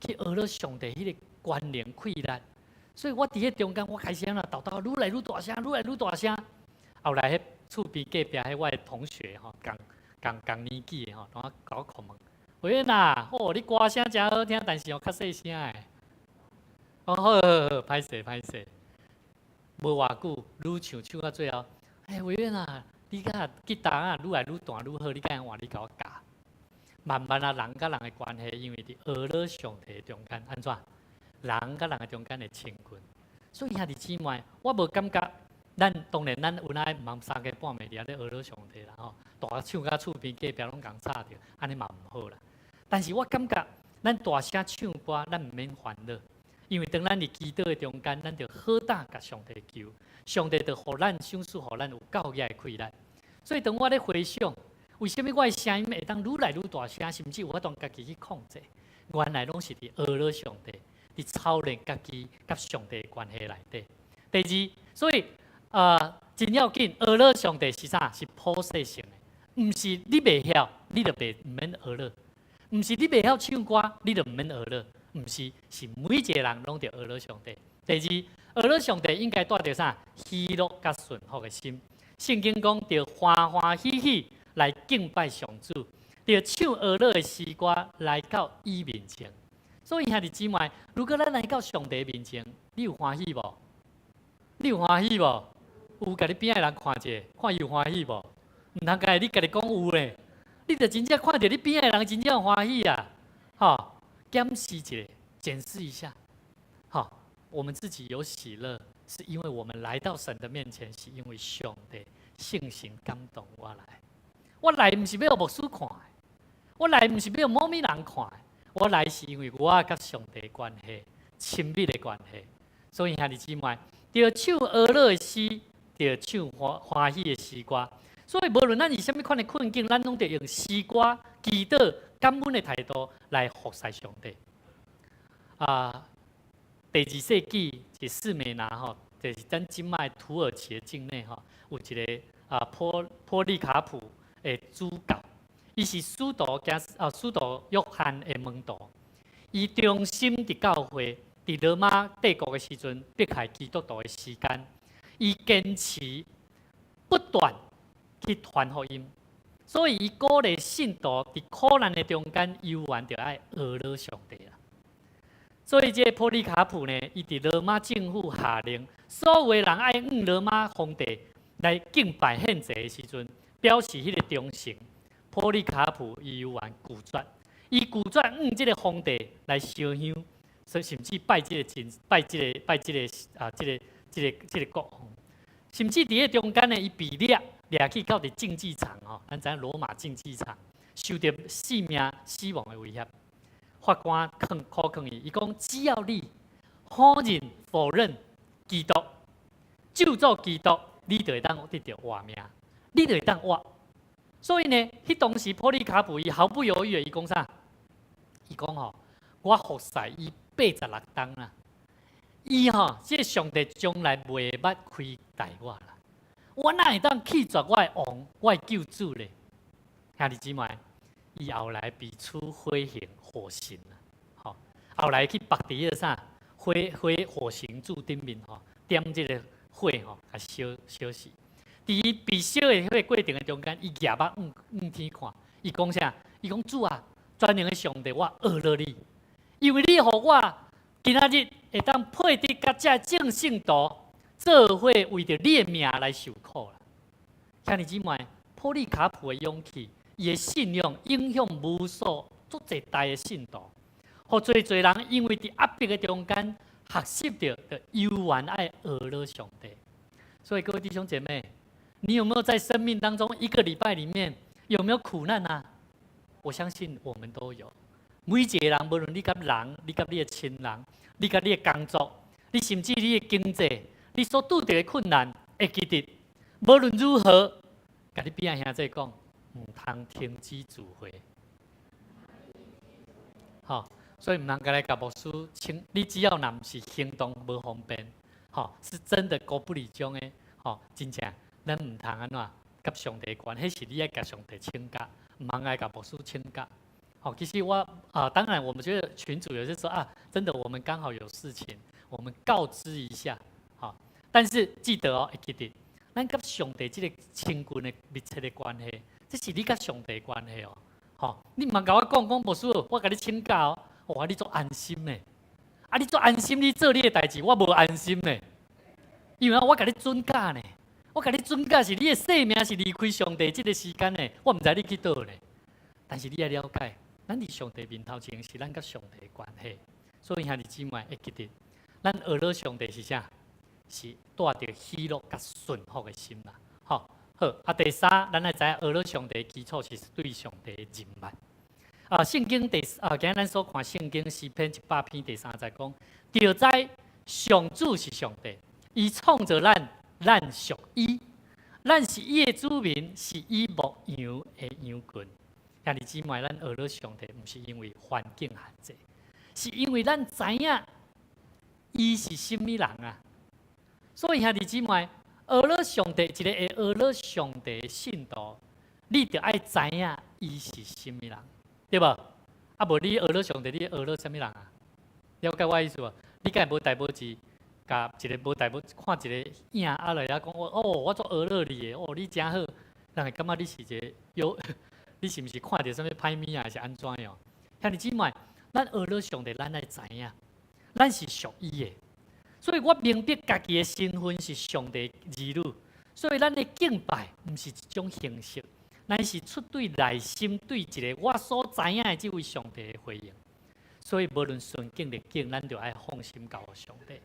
[SPEAKER 2] 去娱乐上帝迄个关联溃烂，所以我伫迄中间，我开始叨叨，愈来愈大声，愈来愈大声。后来迄厝边隔壁迄我的同学吼，共年纪的吼，然后甲我comment，委员啊，你歌声真好听，但是较细声诶。好，歹势，无偌久，愈唱到最后，委员啊，你甲吉他愈来愈大愈好，你敢换你甲我教？慢慢人甲人的关系，因为伫娱乐上帝中间安怎？人甲人的中间的亲近，所以兄弟姊妹，我无感觉，当然咱有哪毋3个半暝伫咧娱乐上帝啦吼，大唱甲厝边隔壁拢共吵着，安尼嘛毋好啦。但是我感觉，咱大声唱歌，咱毋免烦恼，因为当咱伫祈祷的中间，咱着好胆甲上帝求，上帝着互咱赏赐互咱有够野的快乐。所以当我咧回想，为什么我的声音会当愈来愈大声，甚至有法当家己去控制？原来拢是伫娱乐上帝。伫操练家己甲上帝的关系内底。第二，所以真要紧，娱乐上帝是啥？是普世性的，毋是你袂晓，你就毋免娱乐；毋是你袂晓唱歌，你就毋免娱乐。毋是，是每一个人拢着娱乐上帝。第二，娱乐上帝应该带着啥？喜乐甲顺服的心。圣经讲着欢欢喜喜来敬拜上主，着唱俄乐的诗歌来到伊面前。所以兄弟姊妹，如果咱来到上帝面前，你有欢喜无？你有欢喜无？有，甲你边仔人看者，看伊有欢喜无？毋通家你家己讲有咧，你着真正看着你边仔人真正有欢喜啊！吼，检视一下，检视一下，好，我们自己有喜乐，是因为我们来到神的面前，是因为上帝圣神感动我来。我来毋是要牧师看的，我来毋是要某物人看的，我来是因为我甲上帝的关系，亲密的关系。所以兄弟姊妹，着唱俄乐的诗，着唱欢喜的诗歌。所以无论咱是啥物款的困境，咱拢得用诗歌、祈祷、感恩的态度来服侍上帝。第2世纪是士美拿吼，就是咱即卖土耳其的境内吼，有一个波利卡普的主教，伊是使徒约翰的门徒，伊忠心伫教会，伫罗马帝国的时阵迫害基督徒的时间，伊坚持不断去传福音，所以伊鼓励信徒伫苦难的中间，犹原着爱讹乐上帝啦。所以这波利卡普呢，伊伫罗马政府下令，所有的人爱罗马皇帝来敬拜献祭的时阵，表示迄个忠诚。波利卡普伊犹原拒绝，伊拒绝这个皇帝来烧香，所以甚至拜这个国王，甚至伫个中间呢，伊被掠去到伫竞技场吼，咱知影罗马竞技场受到死亡的威胁。法官考劝伊，伊讲只要你否认基督，救助基督，你就会当得到活命，你就会当活。所以呢，迄当时波利卡普伊毫不犹豫的，伊讲啥？伊讲吼，我服侍伊86冬啦。伊吼，这上帝将来袂捌亏待我啦。我哪会当弃绝我的王，我的救主咧？兄弟姊妹。伊后来被处火刑啦，吼，后来去绑伫个啥火刑柱顶面吼，点即个火吼，甲烧死。伫被烧的迄个过程的中间，伊举目望天看，伊讲啥？伊讲主啊，全能的上帝，我讹了你，因为你互我今仔日会当配得甲这正信徒做伙为着你的命来受苦啦。兄弟姊妹，波利卡普的勇气。伊的信仰影响无数足侪代的信徒，互侪人因为伫压迫的中间学习到犹原爱讹乐上帝。所以各位弟兄姐妹，你有没有在生命当中一个礼拜里面有没有苦难啊？我相信我们都有。每一个人，无论你甲人，你甲你的亲人，你甲你的工作，你甚至你的经济，你所拄到的困难，会记得，无论如何，甲你边仔兄弟讲。唔通停止聚会，好，所以唔通个来甲牧师请，你只要若唔是行动无方便，好，是真的高不离中的，好，真正咱唔通安怎甲上帝关，迄是你爱甲上帝请假，唔通爱甲牧师请假。好，其实我当然我们觉得群主有些说真的我们刚好有事情，我们告知一下，好，但是记得会记得，咱甲上帝这个亲近的密切的关系。这是你甲上帝关系哦，吼！你毋通甲我讲牧师，我甲你请假哦，哇！你做安心呢？你做安心，你做你的代志，我无安心呢。因为我甲你准假呢，我甲你准假是你的性命是离开上帝这个时间呢，我毋知你去倒呢。但是你要了解，咱伫上帝面头前是咱甲上帝的关系，所以兄弟姊妹会记得，咱讹了上帝是啥？是带着喜乐甲顺服的心啦，吼。好，第三，咱来知影讹了上帝的基础是对上帝的认捌。圣经今日咱所看圣经诗篇100篇第3节讲，着知上主是上帝，伊创造咱属伊，咱是伊的子民，是伊牧羊的羊群。兄弟姊妹，咱讹了上帝，毋是因为环境限制，是因为咱知影伊是甚物人啊。所以兄弟姊妹。讹了上帝，一个会讹了上帝的信徒，你着爱知影伊是甚物人，对无？无你讹了上帝，你讹了甚物人啊？了解我意思无？你敢无大宝志甲一个无代无看一个影啊来遐讲哦，我做学乐你的，哦，你真好，人会感觉你是一个有，你是毋是看到什么歹物啊，还是安怎样？兄弟姊妹，咱学乐上帝，咱爱知影，咱是属伊的，所以我明白家己的身份是上帝儿女，所以咱的敬拜毋是一种形式，乃是出对内心对一个我所知影的这位上帝的回应。所以无论顺境逆境，咱就爱放心交予上帝。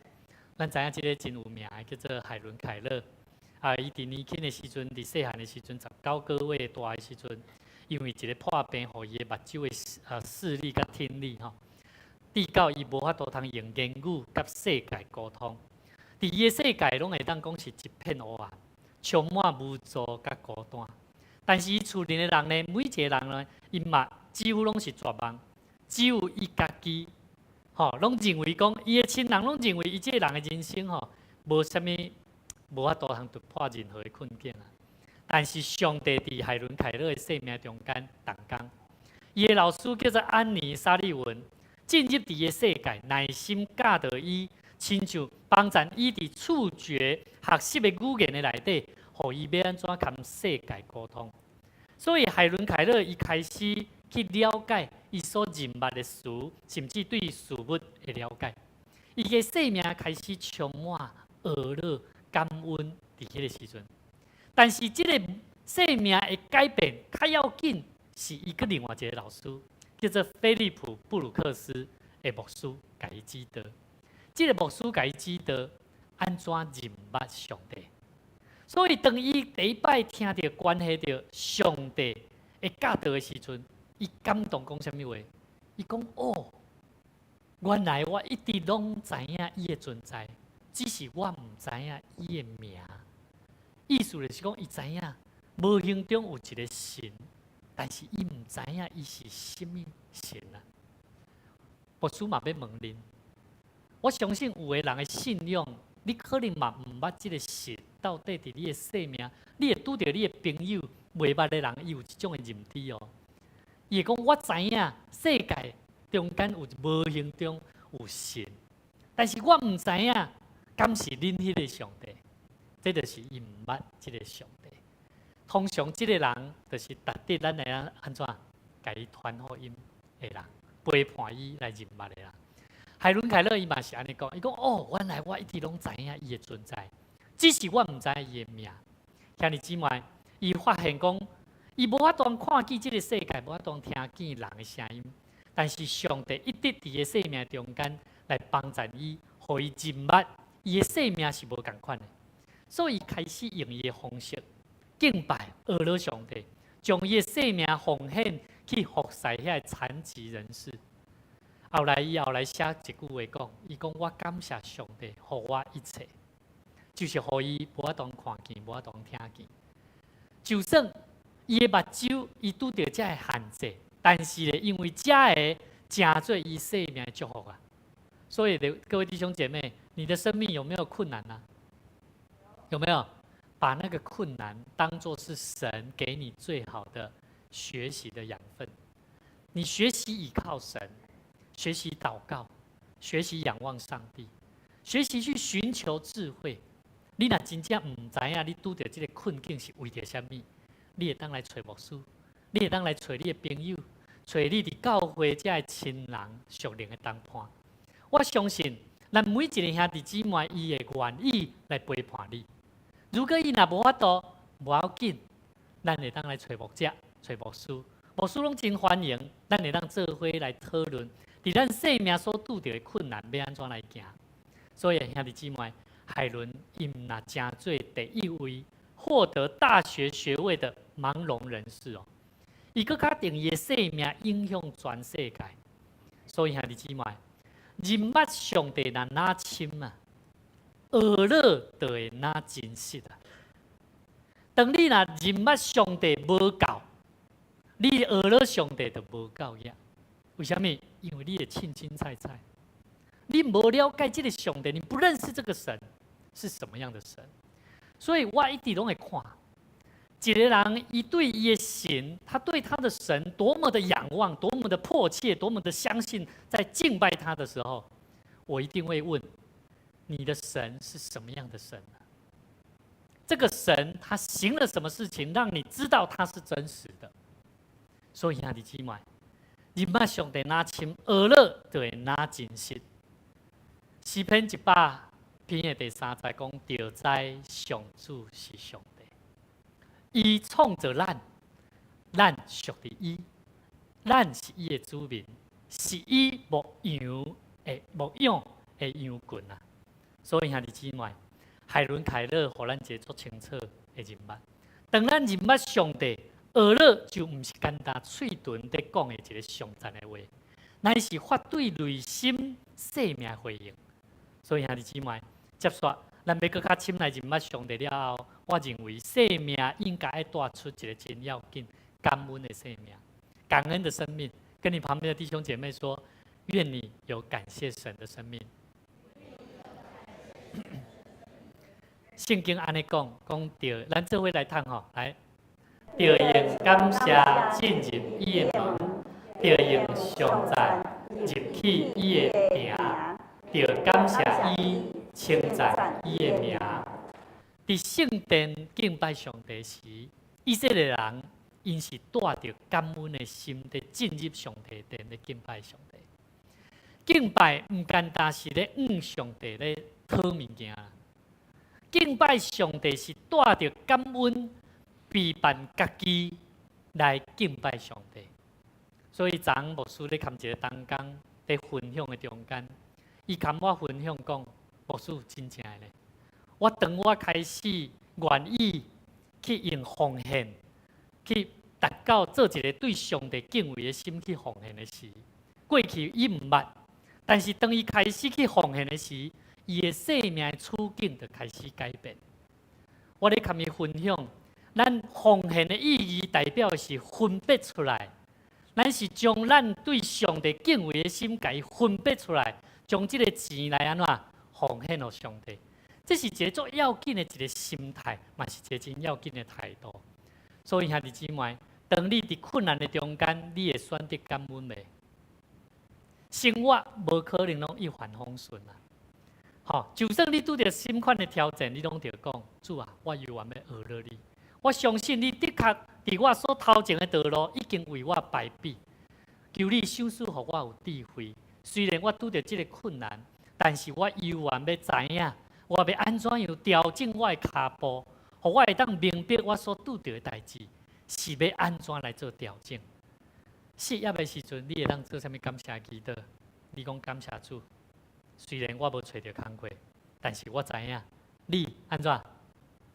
[SPEAKER 2] 咱知影即个真有名的叫做海伦凯勒，伊伫年轻的时阵，伫细汉的时阵，19个月大的时阵，因为一个破病，互伊的目睭的视力甲听力直到伊无法度通用言语甲世界沟通。伫伊的世界拢会当讲是一片黑暗，充满无助甲孤单。但是伊厝里的人呢，每一个人呢，因嘛几乎拢是绝望，只有伊家己。拢认为讲，伊的亲人拢认为伊这个人的人生无啥物，无法度通突破任何的困境啊。但是上帝伫海伦凯勒的生命中间动工，伊的老师叫做安妮沙利文，进入伊的世界，耐心教导伊，亲像帮助伊伫触觉学习的语言的内底，互伊要安怎甲世界沟通。所以海伦凯勒伊开始去了解伊所认捌的事，甚至对事物的了解。伊的生命开始充满乐乐、感恩伫迄个时阵。但是这个生命的改变较要紧，是伊个另外一个老师，叫做菲利普·布鲁克斯的牧师，甲伊指导。这个牧师甲伊指导安怎认捌上帝。所以当伊第一摆听到关系到上帝的教导的时阵，伊感动讲啥物话？伊讲哦，原来我一直拢知影伊的存在，只是我唔知影伊的名。意思就是讲，伊知影无形中有一个神，但是伊唔知影伊是什么神啊。牧师嘛要问恁，我相信有的人的信仰，你可能嘛唔捌这个神到底伫你的生命，你会拄到你的朋友袂捌的人，伊有这种的认知哦。伊会讲我知影世界中间有无形中有神，但是我唔知影敢是恁迄个上帝。这就是伊唔捌这个上帝。通常这个人就是值得咱来安怎，甲伊传福音的人，陪伴伊来认捌的人。海伦凯勒伊嘛是安尼讲，伊讲哦，原来我一直拢知影伊的存在，只是我唔知伊的名。兄弟姊妹，伊发现讲，伊无法当看见这个世界，无法当听见人的声音，但是上帝一直伫个生命中间来帮助伊，互伊认捌伊的生命是无共款的。所以开始用伊的方式敬拜、阿罗上帝，将伊的生命奉献去服侍遐残疾人士。后来写一句话讲，伊讲我感谢上帝，互我一切，就是互伊无法当看见，无法当听见。就算伊的目睭伊拄着遮的限制，但是咧，因为遮的真做伊生命的祝福啊。所以各位弟兄姐妹，你的生命有没有困难啊？有没有把那个困难当作是神给你最好的学习的养分？你学习倚靠神，学习祷告，学习仰望上帝，学习去寻求智慧。你若真正唔知影你拄到这个困境是为着什么，你会当来找牧师，你会当来找你的朋友，找你伫教会这的亲人属灵的同伴。我相信，咱每一个兄弟姊妹，伊会愿意来陪伴你。如果伊若无法度，无要紧，咱会当来找牧者、找牧师，牧师拢真欢迎，咱会当做伙来讨论，伫咱生命所拄到的困难要安怎来行。所以兄弟姊妹，海伦因若真做第一位获得大学学位的盲聋人士哦，伊佫确定伊的生命影响全世界。所以兄弟姊妹，认捌上帝哪深啊？学乐就会哪真实啊！当你若认捌上帝无够，你学乐上帝就无够呀。为什么？因为你的凊凊菜菜，你无了解这个上帝，你不认识这个神是什么样的神。所以我一直拢会看，一个人伊对伊的神，他对他的神多么的仰望，多么的迫切，多么的相信，在敬拜他的时候，我一定会问。你的神是什么样的神呢？这个神他行了什么事情，让你知道他是真实的？所以兄弟姊妹，你把上帝拿亲俄勒，就会拿真实。诗篇100篇的第3节讲：就知上主是上帝，伊创造咱，咱属于伊，咱是伊的子民，是伊牧养的羊群啊。所以兄弟姊妹，海伦凯勒互咱一个足清楚的认捌。当咱认捌上帝，俄勒就唔是简单嘴唇在讲的一个上赞的话，乃是发对内心生命回应。所以兄弟姊妹，接续咱要搁较深来认捌上帝了后，我认为生命应该要带出一个真要紧、感恩的生命、感恩的生命。跟你旁边的弟兄姐妹说，愿你有感谢神的生命。圣经安尼讲着，咱做伙来读吼，来，着用感谢进入伊的门，着用上赞入去伊的名，着感谢伊，称赞伊的名。伫圣殿敬拜上帝时，以色列人因是带着感恩的心，伫进入上帝殿咧敬拜上帝。敬拜唔简单是咧上帝咧讨物件。敬拜上帝是带着感恩、陪伴家己来敬拜上帝。所以昨牧师咧看一个同工在分享的中间，伊跟我分享讲，牧师真正咧，当我开始愿意去用奉献，去达到做一个对上帝敬畏的心去奉献的时，过去伊唔捌，但是当伊开始去奉献的时，伊的生命的处境就开始改变。我咧跟伊分享，咱奉献的意义代表是分别出来，咱是将咱对上帝敬畏的心，甲伊分别出来，将这个钱来安怎奉献给上帝。这是一个足要紧的一个心态，嘛是一个真要紧的态度。所以兄弟姊妹，当你伫困难的中间，你会选择感恩未？生活无可能拢一帆风顺啊！就算你拄着什款的挑战，你拢着讲：主啊，我犹原要学了你。我相信你的确伫我所头前的道路已经为我排比。求你赏赐予我有智慧。虽然我拄着这个困难，但是我犹原要知影，我要安怎样调整我的脚步，互我会当明白我所拄着的代志是要安怎来做调整。失业的时阵，你会当做啥物感谢祈祷？你讲感谢主。虽然我无找到工课，但是我知影你安怎？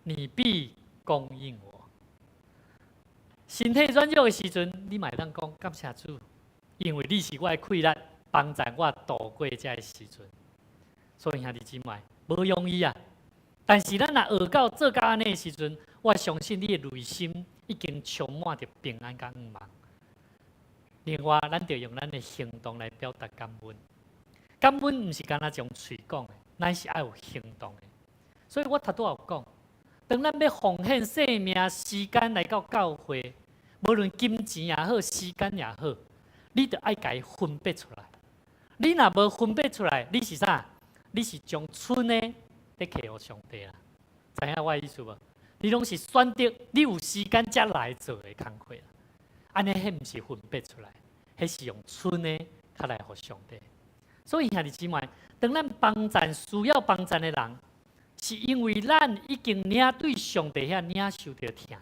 [SPEAKER 2] 你必供应我。身体软弱的时阵，你嘛会当讲感谢主，因为你是我的气力，帮助我度过这个时阵。所以兄弟姊妹，无容易啊！但是咱若学到做到安尼的时阵，我相信你的内心已经充满着平安甲愿望。另外，咱就用咱的行动来表达感恩。感恩唔是干那用嘴讲的，乃是要有行动的。所以我头拄有讲，当咱要奉献生命、时间来到教会，无论金钱也好、时间也好，你就爱甲伊分别出来。你若无分别出来，你是啥？你是将剩的得给予上帝啦。知影我的意思无？你拢是选择你有时间才来做的工课啦。安尼迄唔是分别出来，迄是用剩的较来互上帝。所以兄弟姊妹，当咱帮助需要帮助的人，是因为咱已经领对上帝遐领受着疼，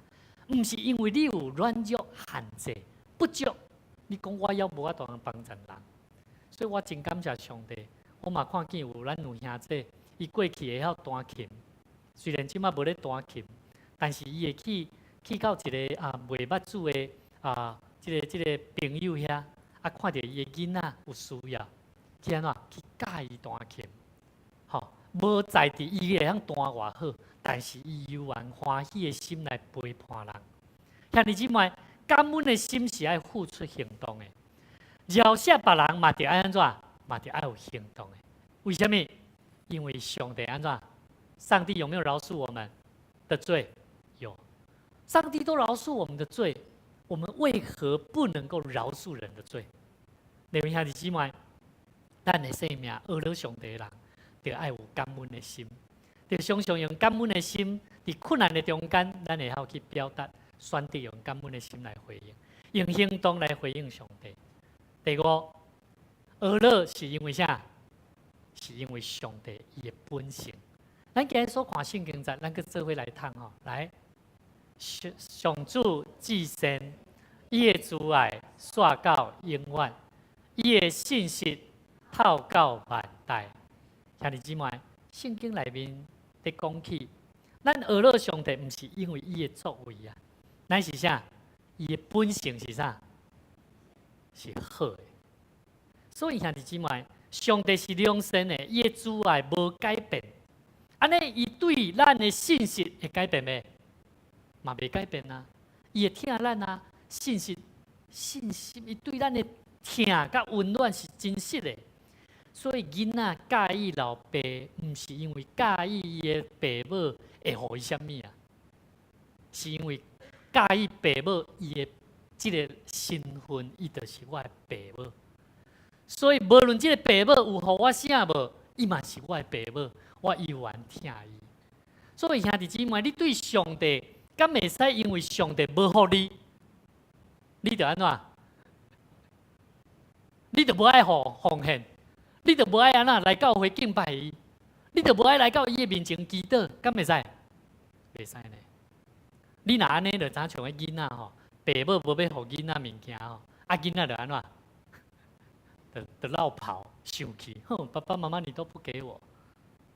[SPEAKER 2] 唔是因为你有软弱、限制、不足。你讲我要无法度帮助人，所以我真感谢上帝。我嘛看见有咱有兄弟，伊过去会晓弹琴，虽然即摆无咧弹琴，但是伊会去到一个袂捌字的即个朋友遐，看到伊的囡仔有需要。去安怎去教伊弹琴，无在地伊会晓弹偌好，但是伊犹原欢喜的心来陪伴人。兄弟姊妹，感恩的心是爱付出行动的，饶恕别人嘛得安怎，嘛得爱有行动的。为什么？因为上帝安怎？上帝有没有饶恕我们的罪？有。上帝都饶恕我们的罪，我们为何不能够饶恕人的罪？另外兄弟姊妹。咱的生命学了上帝的人，就爱有感恩的心，就常常用感恩的心，伫困难的中间，咱会晓去表达，选择用感恩的心来回应，用行动来回应上帝。第五，俄勒是因为啥？是因为上帝伊的本性。咱今日所看圣经节，咱去做伙来读吼，来，上主至善，伊的慈爱煞到永远，伊的信息透到万代。兄弟姊妹，圣经内面在讲起，咱俄勒上帝，毋是因为伊的作为啊，乃是啥？伊的本性是啥？是好的。所以兄弟姊妹，上帝是良善的，伊的慈爱无改变。安尼，伊对咱的信息会改变未？嘛袂改变啊！伊会疼咱啊，信心，伊对咱的疼甲温暖是真实的。所以囡仔介意老爸，毋是因为介意伊的爸母会互伊啥物啊，是因为介意爸母伊的即个身份，伊就是我的爸母。所以无论即个爸母有互我啥无，伊嘛是我的爸母，我依然疼伊。所以兄弟姊妹，你对上帝，敢袂使因为上帝无互你，你着安怎？你着无爱互奉献，你着无爱安怎来教会敬拜伊，你着无爱来到伊的面前祈祷，敢袂使？袂使呢。你若安尼，着怎像个囡仔吼，爸母无要互囡仔物件吼，啊囡仔着安怎？的绕跑生气，哼，爸爸妈妈你都不给我，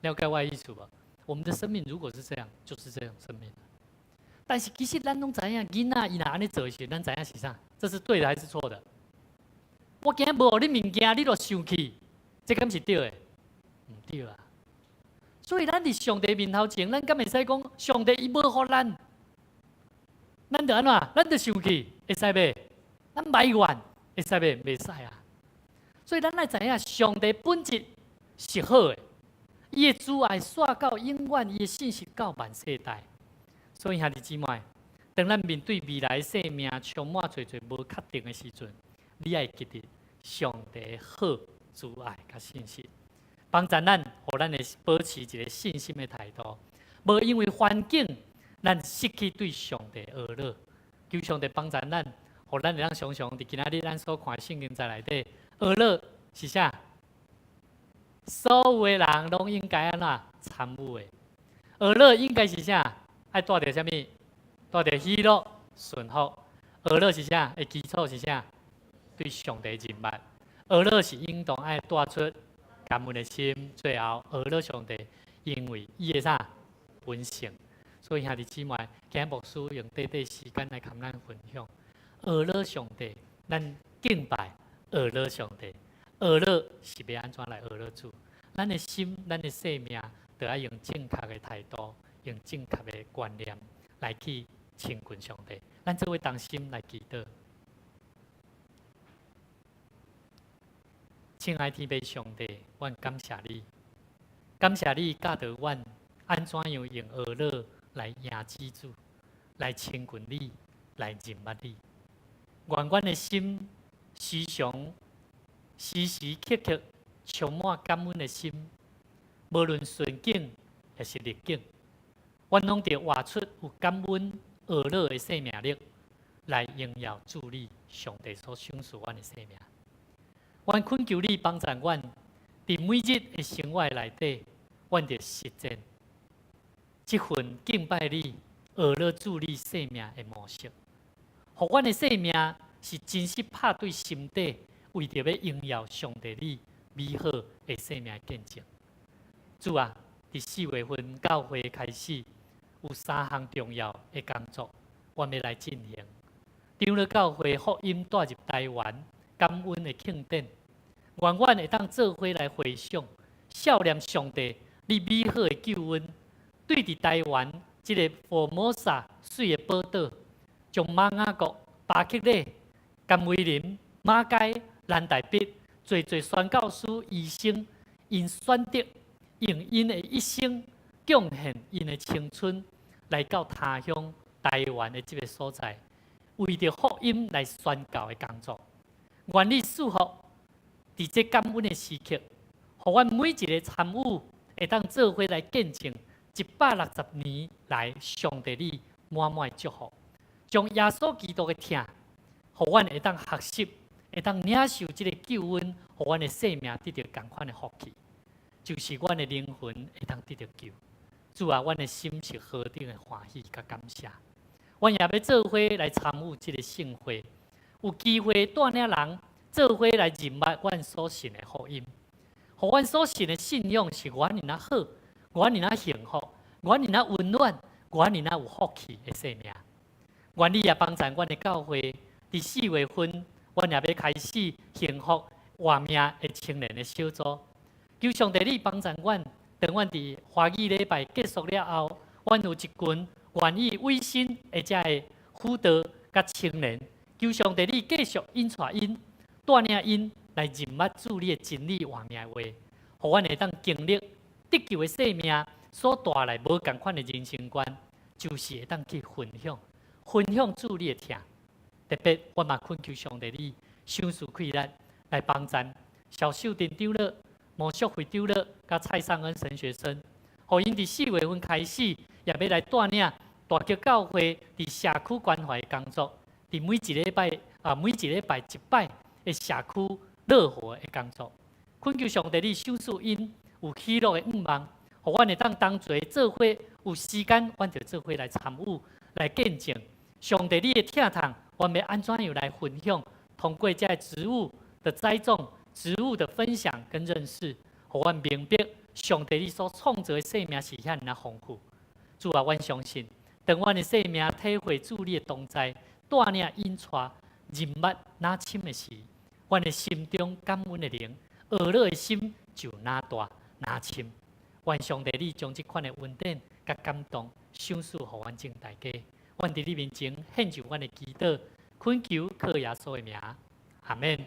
[SPEAKER 2] 了解我的意思吧？我们的生命如果是这样，就是这样生命。但是其实咱拢知影，囡仔伊若安尼做时，咱知影是啥？这是对的还是错的？我今日无互你物件，你就生气，这敢是对的？唔对啊！所以咱伫上帝面头前，咱敢袂使讲上帝伊无互咱，咱就安怎？咱就生气，会使袂？咱埋怨，会使袂？袂使啊！所以咱来知影，上帝本质是好的，伊的慈爱煞到永远，伊的信息到万世代。所以兄弟姊妹，当咱面对未来生命充满侪侪无确定的时阵，你爱记得上帝的好、慈爱甲信息，帮助咱，互咱会保持一个信心的态度，无因为环境，咱失去对上帝的阿乐。求上帝帮助咱，互咱会当常常伫今仔日咱所看圣经在内底。阿乐是啥？所有的人拢应该安怎参与的？阿乐应该是啥？爱带着啥物？带着喜乐、顺福。阿乐是啥？的基础是啥？对上帝认捌。阿乐是应当爱带出感恩的心。最后，阿乐上帝因为伊的啥本性，所以兄弟姊妹，今日牧师用短短时间来跟咱分享。阿乐上帝，咱敬拜。阿乐上帝，阿乐是要安怎来阿乐主？咱的心，咱的生命，都要用正确的态度，用正确的观念来去亲近上帝。咱做位当心来祈祷。亲爱天父上帝，阮感谢你，感谢你教导阮安怎样用阿乐来赢基主，来亲近你，来认捌你。愿阮的心。时时刻刻充满感恩的心，无论顺境还是逆境，阮拢得活出有感恩阿乐的生命力，来荣耀助力上帝所赏赐阮的生命。阮恳求你帮助阮，伫每日的生活内底，阮得实践这份敬拜你、阿乐助力生命的模式，互阮的生命。是真实拍对心底，为着要荣耀上帝你美好的生命见证。主啊，伫4月份教会开始，有3项重要的工作，我要来进行。长老教会福音带入台湾，感恩的庆典，愿阮会当做伙来回想，孝念上帝你美好的救恩，对伫台湾这个佛摩萨水的宝岛，从马雅国、巴克勒。甘威林、马街、兰大必，侪宣教师、医生，因选择用因的一生贡献因的青春，来到他乡台湾的这个所在，为着福音来宣教的工作。愿你祝福伫这感恩的时刻，互阮每一个参与会当做伙来见证160年来上帝你满满的祝福，将耶稣基督的疼，互阮会当学习，会当领受这个救恩，互阮的生命得到同款的福气，就是阮的灵魂会当得到救。主啊，阮的心是何等的欢喜甲感谢！阮也要做伙来参与这个盛会，有机会带领人做伙来认捌阮所信的福音，互阮所信的信仰是阮尔那好，阮尔那幸福，阮尔那温暖，阮尔那有福气的生命。愿你也帮助阮的教会，伫4月份，阮也要开始幸福活命的青年的小组。求上帝你帮助阮，当阮伫花语礼拜结束了后，阮有一群愿意委身的这个辅导甲青年。求上帝你继续引带因，带领因来认捌主你的真理活命的话，互阮会当经历得救的生命所带来无同款的人生观，就是会当去分享主你的疼。特别，我嘛恳求上帝你赏赐开力来帮助小秀丁长老、毛淑慧长老甲蔡尚恩神学生，互因伫4月份开始，也要来带领大桥教会伫社区关怀的工作，伫每一礼拜一摆的社区乐活的工作。恳求上帝你赏赐因有喜乐的愿望，互阮会当齐做伙，有时间阮就做伙来参与、来见证上帝你的疼痛。阮要安怎样来分享？通过这些植物的栽种、植物的分享跟认识，互阮明白上帝你所创造的生命是遐尔丰富。主啊，阮相信，当阮的生命体会主你的同在，带领引带认捌哪深的时，阮的心中感恩的灵，乐乐的心就哪大哪深。愿上帝你将这款的恩典甲感动赏赐互阮众大家。阮伫你面前献上阮的祈祷，恳求靠耶稣的名，阿门。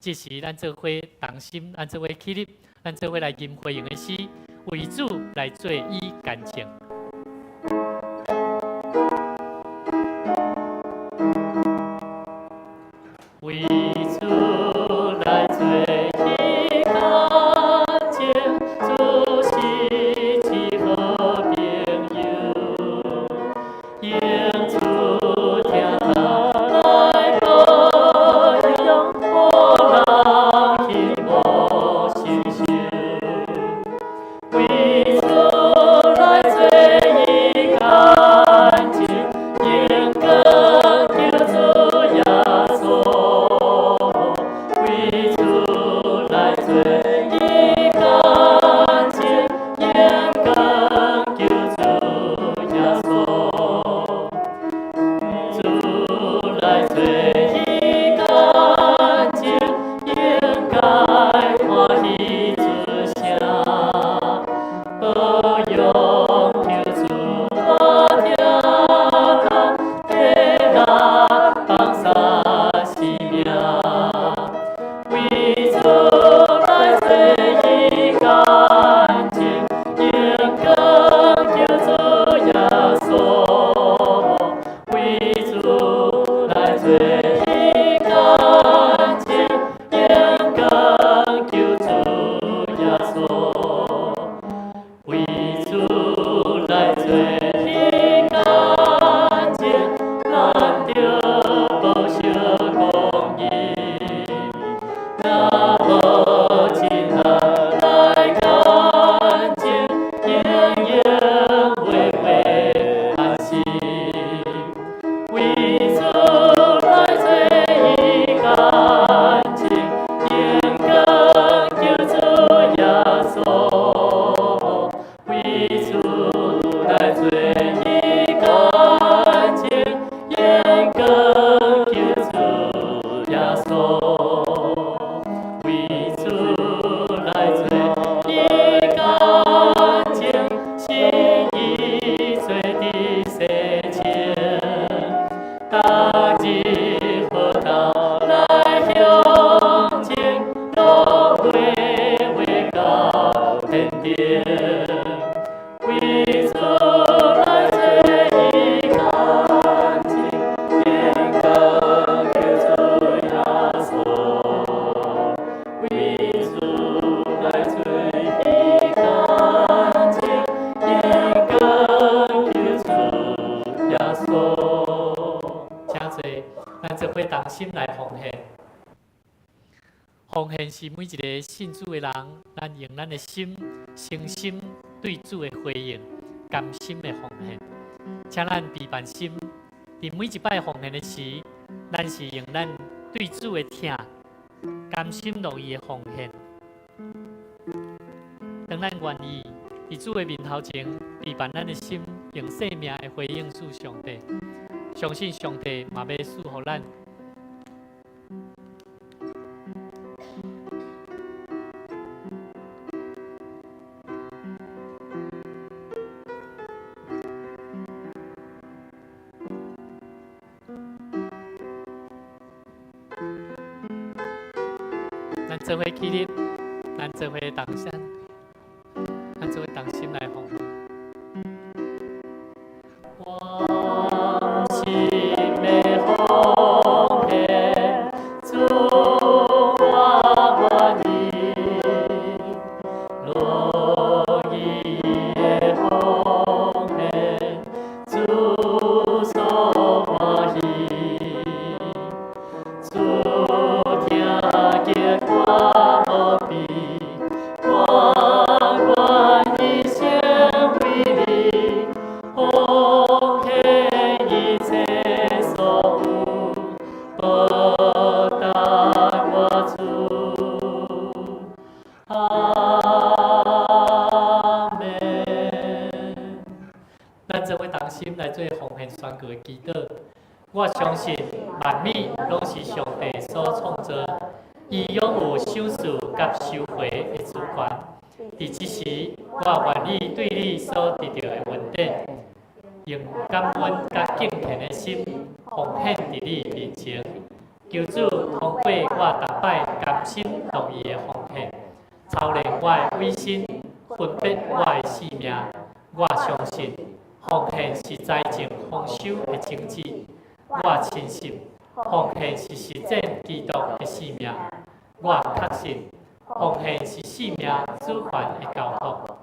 [SPEAKER 2] 这时咱做伙同心，咱做伙起立，咱做伙来吟回应的诗，为主来做以干净。为主来做以干净，主是至好朋友，应主听他来保养，我人希望心修，为主来做。同心来奉献。奉献是每一个信主的人，咱用咱的心、诚心对主的回应，甘心的奉献。请咱备办心，伫每一摆奉献的时，咱是用咱对主的听、甘心乐意的奉献。当咱愿意伫主的面头前备办咱的心，用生命的回应主上帝，相信上帝嘛要赐予咱。咱做伙起立，咱做伙同心，咱做伙同心来奉献。我心的奉献，主我愿意，乐意的奉献，主所欢喜，主听见我无比，我愿意献为你，奉献一切所有，报答我主。阿门。咱做伙同心来做奉献宣告的祈祷。我相信万物拢是上帝所创造，伊拥有赏赐甲收回的主权。伫即时，我愿意对你所得到的恩典，用感恩甲敬虔的心奉献伫你面前。求主通过我逐摆甘心乐意的奉献，操练我的委身，分别我的性命。我相信奉献是财政丰收的种子。我亲信奉献是实践基督的使命。我确信奉献是使命主权的交托。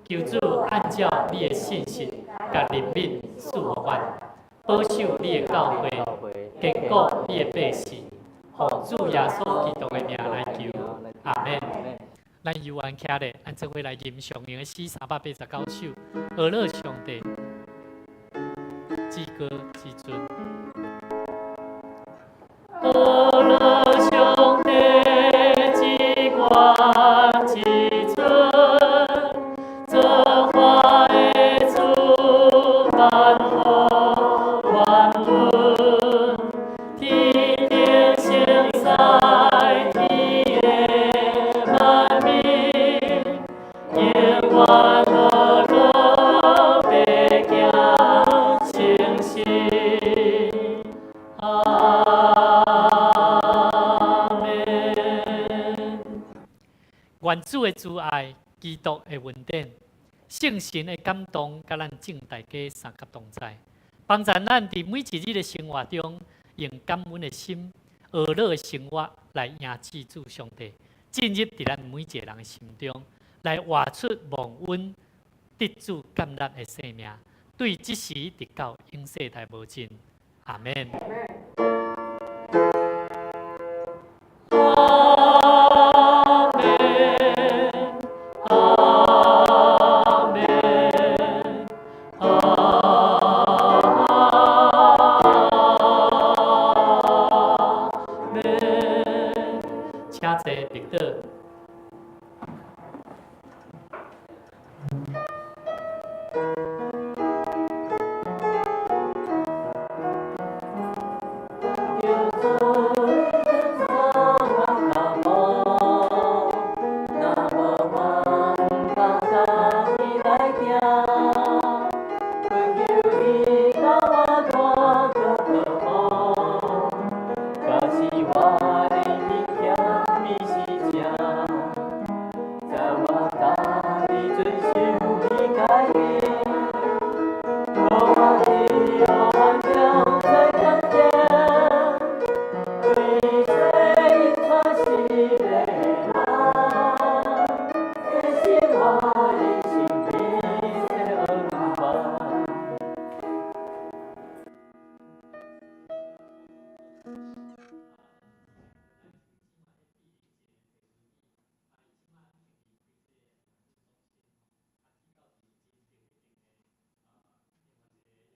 [SPEAKER 2] 求主按照你的信息，甲人民赐予我，保守你的教会，坚固你的百姓。奉主耶稣基督的名来求，阿门。咱犹原徛咧，按做伙来吟上面的诗389首，俄勒上帝，至高至尊。俄勒上帝，至高至尊，造化的主，万福万伦，天天现在天的万民，永远乐乐白行清心。阿门。愿主的慈爱、基督的恩典、圣神的感动，甲咱众大家三甲同在，帮助咱伫每一日的生活中，用感恩的心、乐乐的生活来迎祭主上帝，进入伫咱每一个人的心中，来活出蒙恩、得主感恩的生命，对即时直到永世代无尽。阿门。请坐立倒。